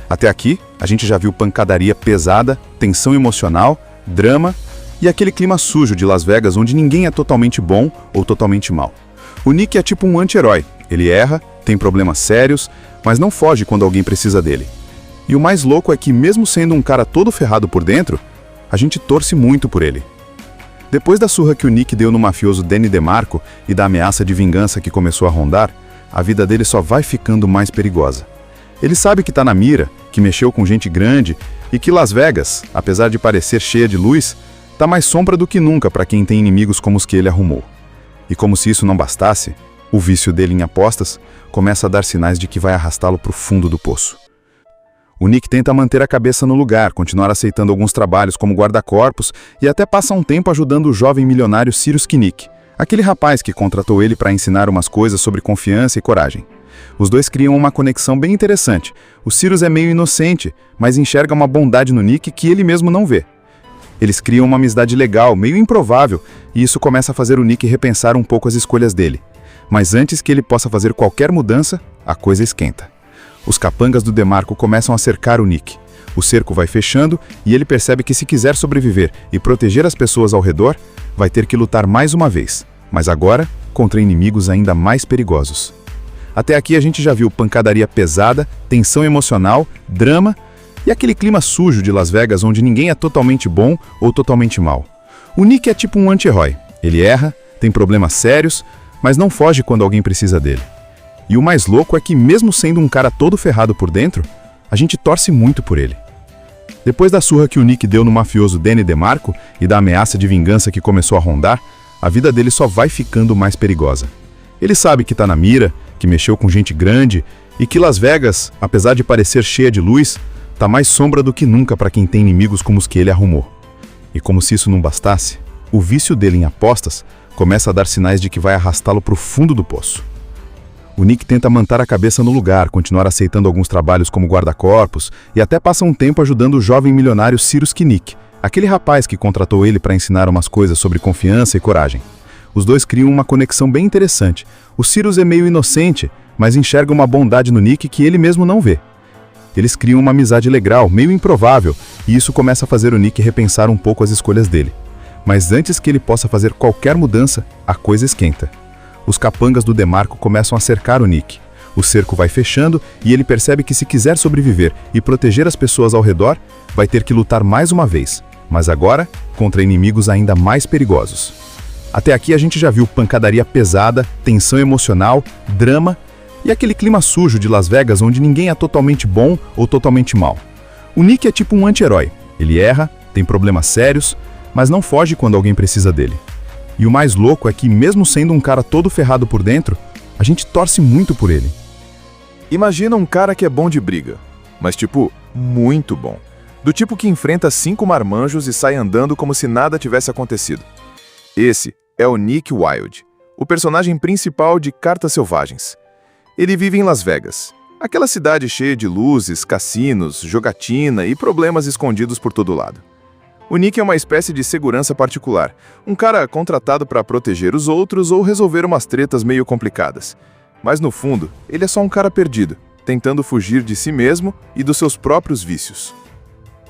Até aqui, a gente já viu pancadaria pesada, tensão emocional, drama e aquele clima sujo de Las Vegas onde ninguém é totalmente bom ou totalmente mal. O Nick é tipo um anti-herói. Ele erra, tem problemas sérios, mas não foge quando alguém precisa dele. E o mais louco é que, mesmo sendo um cara todo ferrado por dentro, a gente torce muito por ele. Depois da surra que o Nick deu no mafioso Danny DeMarco e da ameaça de vingança que começou a rondar, a vida dele só vai ficando mais perigosa. Ele sabe que tá na mira, que mexeu com gente grande e que Las Vegas, apesar de parecer cheia de luz, tá mais sombra do que nunca para quem tem inimigos como os que ele arrumou. E como se isso não bastasse, o vício dele em apostas começa a dar sinais de que vai arrastá-lo para o fundo do poço. O Nick tenta manter a cabeça no lugar, continuar aceitando alguns trabalhos como guarda-corpos e até passa um tempo ajudando o jovem milionário Cyrus Knick, aquele rapaz que contratou ele para ensinar umas coisas sobre confiança e coragem. Os dois criam uma conexão bem interessante. O Cyrus é meio inocente, mas enxerga uma bondade no Nick que ele mesmo não vê. Eles criam uma amizade legal, meio improvável, e isso começa a fazer o Nick repensar um pouco as escolhas dele. Mas antes que ele possa fazer qualquer mudança, a coisa esquenta. Os capangas do DeMarco começam a cercar o Nick. O cerco vai fechando e ele percebe que se quiser sobreviver e proteger as pessoas ao redor, vai ter que lutar mais uma vez, mas agora contra inimigos ainda mais perigosos. Até aqui a gente já viu pancadaria pesada, tensão emocional, drama e aquele clima sujo de Las Vegas onde ninguém é totalmente bom ou totalmente mal. O Nick é tipo um anti-herói. Ele erra, tem problemas sérios, mas não foge quando alguém precisa dele. E o mais louco é que, mesmo sendo um cara todo ferrado por dentro, a gente torce muito por ele. Depois da surra que o Nick deu no mafioso Danny DeMarco e da ameaça de vingança que começou a rondar, a vida dele só vai ficando mais perigosa. Ele sabe que tá na mira, que mexeu com gente grande e que Las Vegas, apesar de parecer cheia de luz, tá mais sombra do que nunca para quem tem inimigos como os que ele arrumou. E como se isso não bastasse, o vício dele em apostas começa a dar sinais de que vai arrastá-lo para o fundo do poço. O Nick tenta manter a cabeça no lugar, continuar aceitando alguns trabalhos como guarda-corpos e até passa um tempo ajudando o jovem milionário Cyrus Knick, aquele rapaz que contratou ele para ensinar umas coisas sobre confiança e coragem. Os dois criam uma conexão bem interessante. O Cyrus é meio inocente, mas enxerga uma bondade no Nick que ele mesmo não vê. Eles criam uma amizade legal, meio improvável, e isso começa a fazer o Nick repensar um pouco as escolhas dele. Mas antes que ele possa fazer qualquer mudança, a coisa esquenta. Os capangas do DeMarco começam a cercar o Nick. O cerco vai fechando e ele percebe que se quiser sobreviver e proteger as pessoas ao redor, vai ter que lutar mais uma vez, mas agora contra inimigos ainda mais perigosos. Até aqui a gente já viu pancadaria pesada, tensão emocional, drama e aquele clima sujo de Las Vegas onde ninguém é totalmente bom ou totalmente mal. O Nick é tipo um anti-herói. Ele erra, tem problemas sérios, mas não foge quando alguém precisa dele. E o mais louco é que, mesmo sendo um cara todo ferrado por dentro, a gente torce muito por ele. Imagina um cara que é bom de briga, mas tipo, muito bom. Do tipo que enfrenta 5 marmanjos e sai andando como se nada tivesse acontecido. Esse é o Nick Wilde, o personagem principal de Cartas Selvagens. Ele vive em Las Vegas, aquela cidade cheia de luzes, cassinos, jogatina e problemas escondidos por todo lado. O Nick é uma espécie de segurança particular, um cara contratado para proteger os outros ou resolver umas tretas meio complicadas. Mas no fundo, ele é só um cara perdido, tentando fugir de si mesmo e dos seus próprios vícios.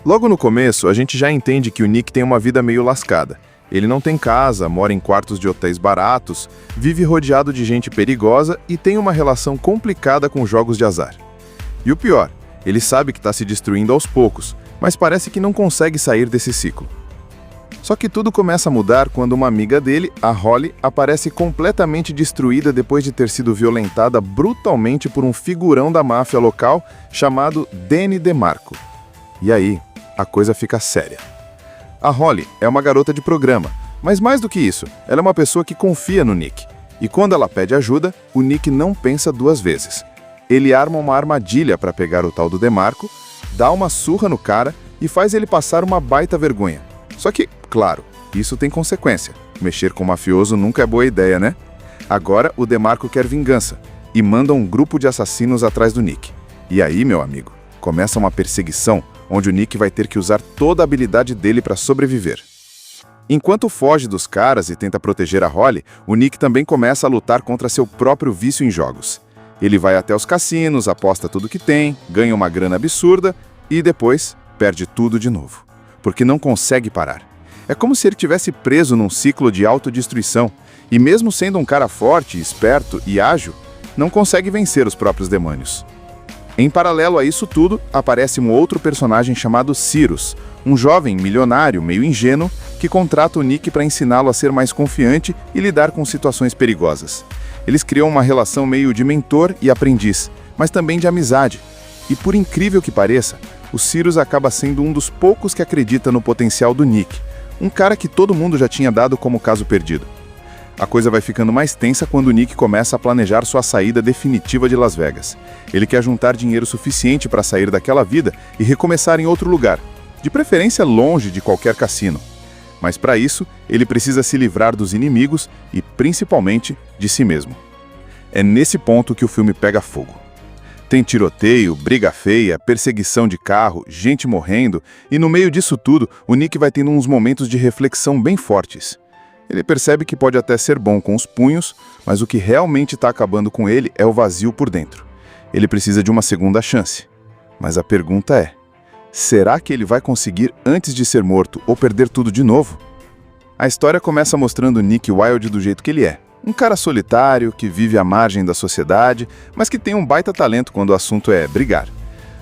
Logo no começo, a gente já entende que o Nick tem uma vida meio lascada. Ele não tem casa, mora em quartos de hotéis baratos, vive rodeado de gente perigosa e tem uma relação complicada com jogos de azar. E o pior, ele sabe que está se destruindo aos poucos, mas parece que não consegue sair desse ciclo. Só que tudo começa a mudar quando uma amiga dele, a Holly, aparece completamente destruída depois de ter sido violentada brutalmente por um figurão da máfia local chamado Danny DeMarco. E aí, a coisa fica séria. A Holly é uma garota de programa, mas mais do que isso, ela é uma pessoa que confia no Nick. E quando ela pede ajuda, o Nick não pensa 2 vezes. Ele arma uma armadilha para pegar o tal do DeMarco, dá uma surra no cara e faz ele passar uma baita vergonha. Só que, claro, isso tem consequência. Mexer com um mafioso nunca é boa ideia, né? Agora o DeMarco quer vingança e manda um grupo de assassinos atrás do Nick. E aí, meu amigo, começa uma perseguição onde o Nick vai ter que usar toda a habilidade dele para sobreviver. Enquanto foge dos caras e tenta proteger a Holly, o Nick também começa a lutar contra seu próprio vício em jogos. Ele vai até os cassinos, aposta tudo que tem, ganha uma grana absurda e depois perde tudo de novo, porque não consegue parar. É como se ele tivesse preso num ciclo de autodestruição e mesmo sendo um cara forte, esperto e ágil, não consegue vencer os próprios demônios. Em paralelo a isso tudo, aparece um outro personagem chamado Cyrus, um jovem milionário meio ingênuo que contrata o Nick para ensiná-lo a ser mais confiante e lidar com situações perigosas. Eles criam uma relação meio de mentor e aprendiz, mas também de amizade. E por incrível que pareça, o Cyrus acaba sendo um dos poucos que acredita no potencial do Nick, um cara que todo mundo já tinha dado como caso perdido. A coisa vai ficando mais tensa quando o Nick começa a planejar sua saída definitiva de Las Vegas. Ele quer juntar dinheiro suficiente para sair daquela vida e recomeçar em outro lugar, de preferência longe de qualquer cassino. Mas para isso, ele precisa se livrar dos inimigos e, principalmente, de si mesmo. É nesse ponto que o filme pega fogo. Tem tiroteio, briga feia, perseguição de carro, gente morrendo, e no meio disso tudo, o Nick vai tendo uns momentos de reflexão bem fortes. Ele percebe que pode até ser bom com os punhos, mas o que realmente está acabando com ele é o vazio por dentro. Ele precisa de uma segunda chance. Mas a pergunta é, será que ele vai conseguir antes de ser morto ou perder tudo de novo? A história começa mostrando Nick Wilde do jeito que ele é. Um cara solitário, que vive à margem da sociedade, mas que tem um baita talento quando o assunto é brigar.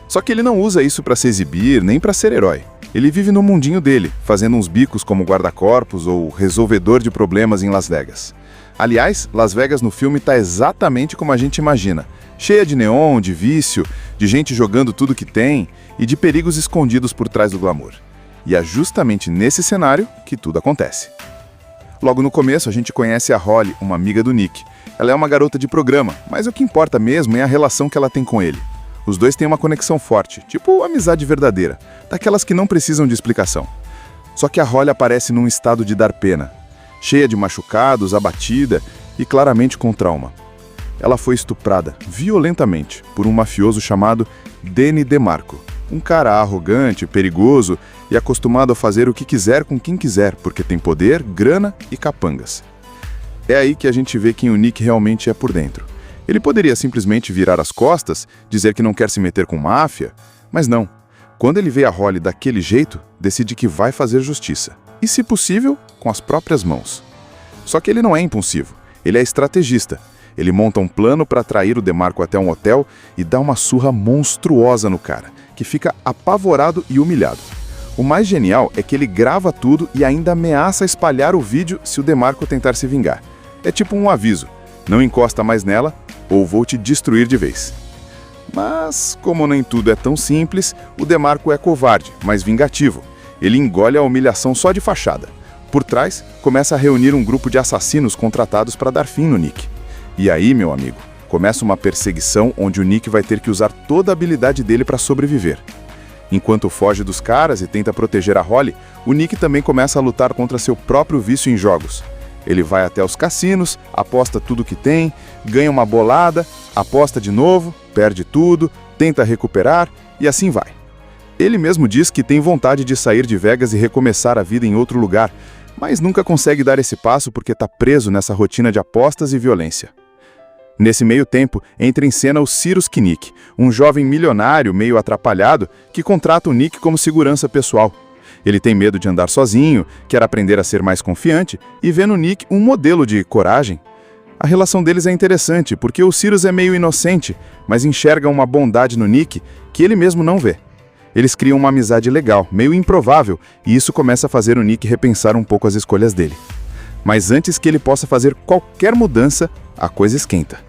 Só que ele não usa isso para se exibir, nem para ser herói. Ele vive no mundinho dele, fazendo uns bicos como guarda-corpos ou resolvedor de problemas em Las Vegas. Aliás, Las Vegas no filme está exatamente como a gente imagina. Cheia de neon, de vício, de gente jogando tudo que tem e de perigos escondidos por trás do glamour. E é justamente nesse cenário que tudo acontece. Logo no começo, a gente conhece a Holly, uma amiga do Nick. Ela é uma garota de programa, mas o que importa mesmo é a relação que ela tem com ele. Os dois têm uma conexão forte, tipo amizade verdadeira, daquelas que não precisam de explicação. Só que a Holly aparece num estado de dar pena, cheia de machucados, abatida e claramente com trauma. Ela foi estuprada violentamente por um mafioso chamado Danny DeMarco, um cara arrogante, perigoso e acostumado a fazer o que quiser com quem quiser, porque tem poder, grana e capangas. É aí que a gente vê quem o Nick realmente é por dentro. Ele poderia simplesmente virar as costas, dizer que não quer se meter com máfia, mas não. Quando ele vê a Holly daquele jeito, decide que vai fazer justiça. E, se possível, com as próprias mãos. Só que ele não é impulsivo, ele é estrategista. Ele monta um plano para atrair o DeMarco até um hotel e dá uma surra monstruosa no cara, que fica apavorado e humilhado. O mais genial é que ele grava tudo e ainda ameaça espalhar o vídeo se o DeMarco tentar se vingar. É tipo um aviso: não encosta mais nela ou vou te destruir de vez. Mas, como nem tudo é tão simples, o DeMarco é covarde, mas vingativo. Ele engole a humilhação só de fachada. Por trás, começa a reunir um grupo de assassinos contratados para dar fim no Nick. E aí, meu amigo, começa uma perseguição onde o Nick vai ter que usar toda a habilidade dele para sobreviver. Enquanto foge dos caras e tenta proteger a Holly, o Nick também começa a lutar contra seu próprio vício em jogos. Ele vai até os cassinos, aposta tudo que tem, ganha uma bolada, aposta de novo, perde tudo, tenta recuperar e assim vai. Ele mesmo diz que tem vontade de sair de Vegas e recomeçar a vida em outro lugar, mas nunca consegue dar esse passo porque está preso nessa rotina de apostas e violência. Nesse meio tempo, entra em cena o Cyrus Kinnick, um jovem milionário meio atrapalhado que contrata o Nick como segurança pessoal. Ele tem medo de andar sozinho, quer aprender a ser mais confiante e vê no Nick um modelo de coragem. A relação deles é interessante porque o Cyrus é meio inocente, mas enxerga uma bondade no Nick que ele mesmo não vê. Eles criam uma amizade legal, meio improvável, e isso começa a fazer o Nick repensar um pouco as escolhas dele. Mas antes que ele possa fazer qualquer mudança, a coisa esquenta.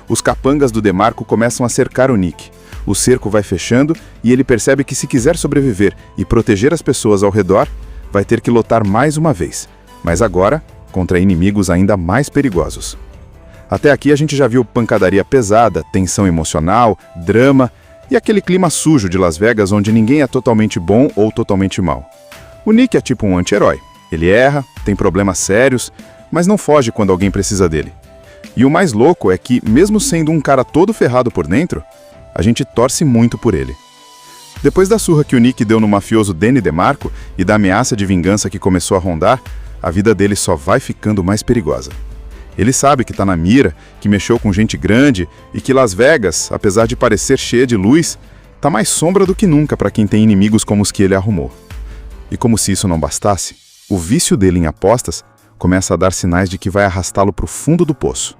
Os capangas do DeMarco começam a cercar o Nick. O cerco vai fechando e ele percebe que se quiser sobreviver e proteger as pessoas ao redor, vai ter que lutar mais uma vez, mas agora contra inimigos ainda mais perigosos. Até aqui a gente já viu pancadaria pesada, tensão emocional, drama e aquele clima sujo de Las Vegas onde ninguém é totalmente bom ou totalmente mal. O Nick é tipo um anti-herói. Ele erra, tem problemas sérios, mas não foge quando alguém precisa dele. E o mais louco é que, mesmo sendo um cara todo ferrado por dentro, a gente torce muito por ele. Depois da surra que o Nick deu no mafioso Danny DeMarco e da ameaça de vingança que começou a rondar, a vida dele só vai ficando mais perigosa. Ele sabe que tá na mira, que mexeu com gente grande e que Las Vegas, apesar de parecer cheia de luz, tá mais sombra do que nunca para quem tem inimigos como os que ele arrumou. E como se isso não bastasse, o vício dele em apostas começa a dar sinais de que vai arrastá-lo para o fundo do poço.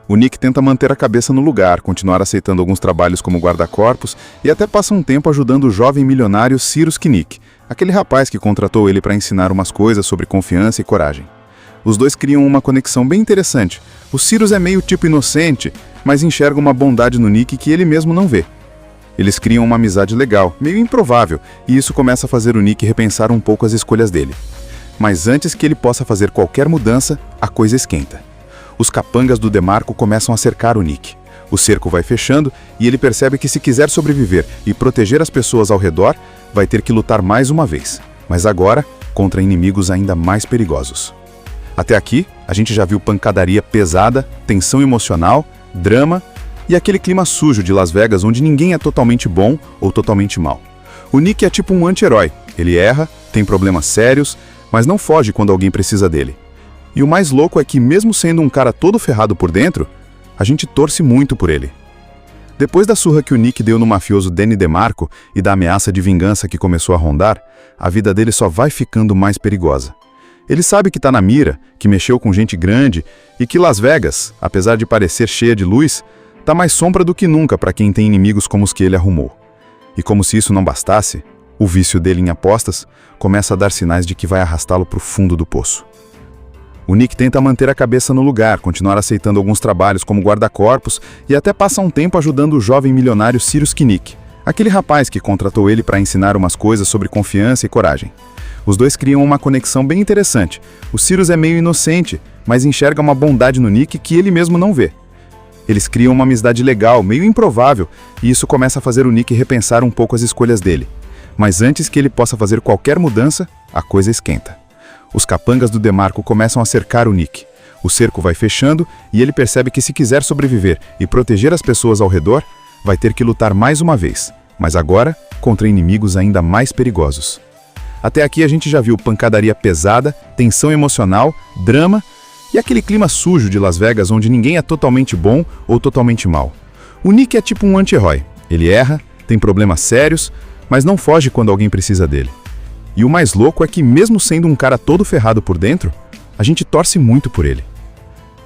O Nick tenta manter a cabeça no lugar, continuar aceitando alguns trabalhos como guarda-corpos e até passa um tempo ajudando o jovem milionário Cyrus Kinnick, aquele rapaz que contratou ele para ensinar umas coisas sobre confiança e coragem. Os dois criam uma conexão bem interessante. O Cyrus é meio tipo inocente, mas enxerga uma bondade no Nick que ele mesmo não vê. Eles criam uma amizade legal, meio improvável, e isso começa a fazer o Nick repensar um pouco as escolhas dele. Mas antes que ele possa fazer qualquer mudança, a coisa esquenta. Os capangas do DeMarco começam a cercar o Nick. O cerco vai fechando e ele percebe que se quiser sobreviver e proteger as pessoas ao redor, vai ter que lutar mais uma vez, mas agora contra inimigos ainda mais perigosos. Até aqui, a gente já viu pancadaria pesada, tensão emocional, drama e aquele clima sujo de Las Vegas onde ninguém é totalmente bom ou totalmente mal. O Nick é tipo um anti-herói. Ele erra, tem problemas sérios, mas não foge quando alguém precisa dele. E o mais louco é que, mesmo sendo um cara todo ferrado por dentro, a gente torce muito por ele. Depois da surra que o Nick deu no mafioso Danny DeMarco e da ameaça de vingança que começou a rondar, a vida dele só vai ficando mais perigosa. Ele sabe que tá na mira, que mexeu com gente grande e que Las Vegas, apesar de parecer cheia de luz, tá mais sombra do que nunca para quem tem inimigos como os que ele arrumou. E como se isso não bastasse, o vício dele em apostas começa a dar sinais de que vai arrastá-lo para o fundo do poço. O Nick tenta manter a cabeça no lugar, continuar aceitando alguns trabalhos como guarda-corpos e até passa um tempo ajudando o jovem milionário Cyrus Kinnick, aquele rapaz que contratou ele para ensinar umas coisas sobre confiança e coragem. Os dois criam uma conexão bem interessante. O Cyrus é meio inocente, mas enxerga uma bondade no Nick que ele mesmo não vê. Eles criam uma amizade legal, meio improvável, e isso começa a fazer o Nick repensar um pouco as escolhas dele. Mas antes que ele possa fazer qualquer mudança, a coisa esquenta. Os capangas do DeMarco começam a cercar o Nick. O cerco vai fechando e ele percebe que se quiser sobreviver e proteger as pessoas ao redor, vai ter que lutar mais uma vez, mas agora contra inimigos ainda mais perigosos. Até aqui a gente já viu pancadaria pesada, tensão emocional, drama E aquele clima sujo de Las Vegas onde ninguém é totalmente bom ou totalmente mal. O Nick é tipo um anti-herói. Ele erra, tem problemas sérios, mas não foge quando alguém precisa dele. E o mais louco é que, mesmo sendo um cara todo ferrado por dentro, a gente torce muito por ele.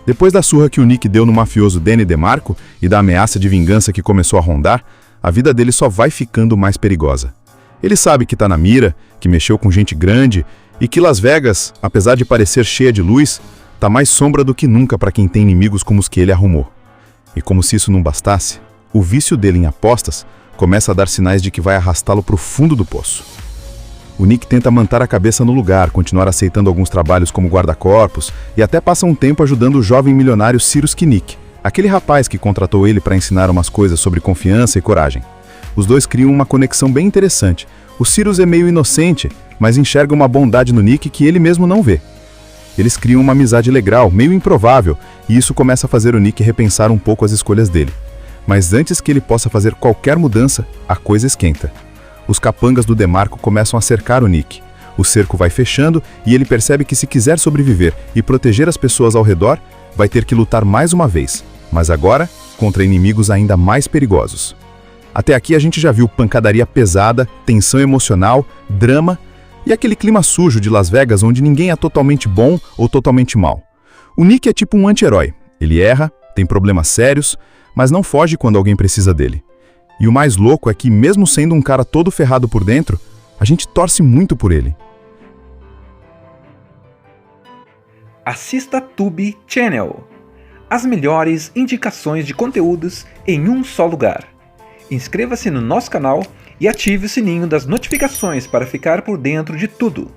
Depois da surra que o Nick deu no mafioso Danny DeMarco e da ameaça de vingança que começou a rondar, a vida dele só vai ficando mais perigosa. Ele sabe que tá na mira, que mexeu com gente grande e que Las Vegas, apesar de parecer cheia de luz, tá mais sombra do que nunca para quem tem inimigos como os que ele arrumou. E como se isso não bastasse, o vício dele em apostas começa a dar sinais de que vai arrastá-lo para o fundo do poço. O Nick tenta manter a cabeça no lugar, continuar aceitando alguns trabalhos como guarda-corpos e até passa um tempo ajudando o jovem milionário Cyrus Kinnick, aquele rapaz que contratou ele para ensinar umas coisas sobre confiança e coragem. Os dois criam uma conexão bem interessante. O Cyrus é meio inocente, mas enxerga uma bondade no Nick que ele mesmo não vê. Eles criam uma amizade legal, meio improvável, e isso começa a fazer o Nick repensar um pouco as escolhas dele. Mas antes que ele possa fazer qualquer mudança, a coisa esquenta. Os capangas do DeMarco começam a cercar o Nick. O cerco vai fechando e ele percebe que se quiser sobreviver e proteger as pessoas ao redor, vai ter que lutar mais uma vez, mas agora contra inimigos ainda mais perigosos. Até aqui a gente já viu pancadaria pesada, tensão emocional, drama e aquele clima sujo de Las Vegas onde ninguém é totalmente bom ou totalmente mal. O Nick é tipo um anti-herói. Ele erra, tem problemas sérios, mas não foge quando alguém precisa dele. E o mais louco é que, mesmo sendo um cara todo ferrado por dentro, a gente torce muito por ele. Assista Tube Channel. As melhores indicações de conteúdos em um só lugar. Inscreva-se no nosso canal e ative o sininho das notificações para ficar por dentro de tudo.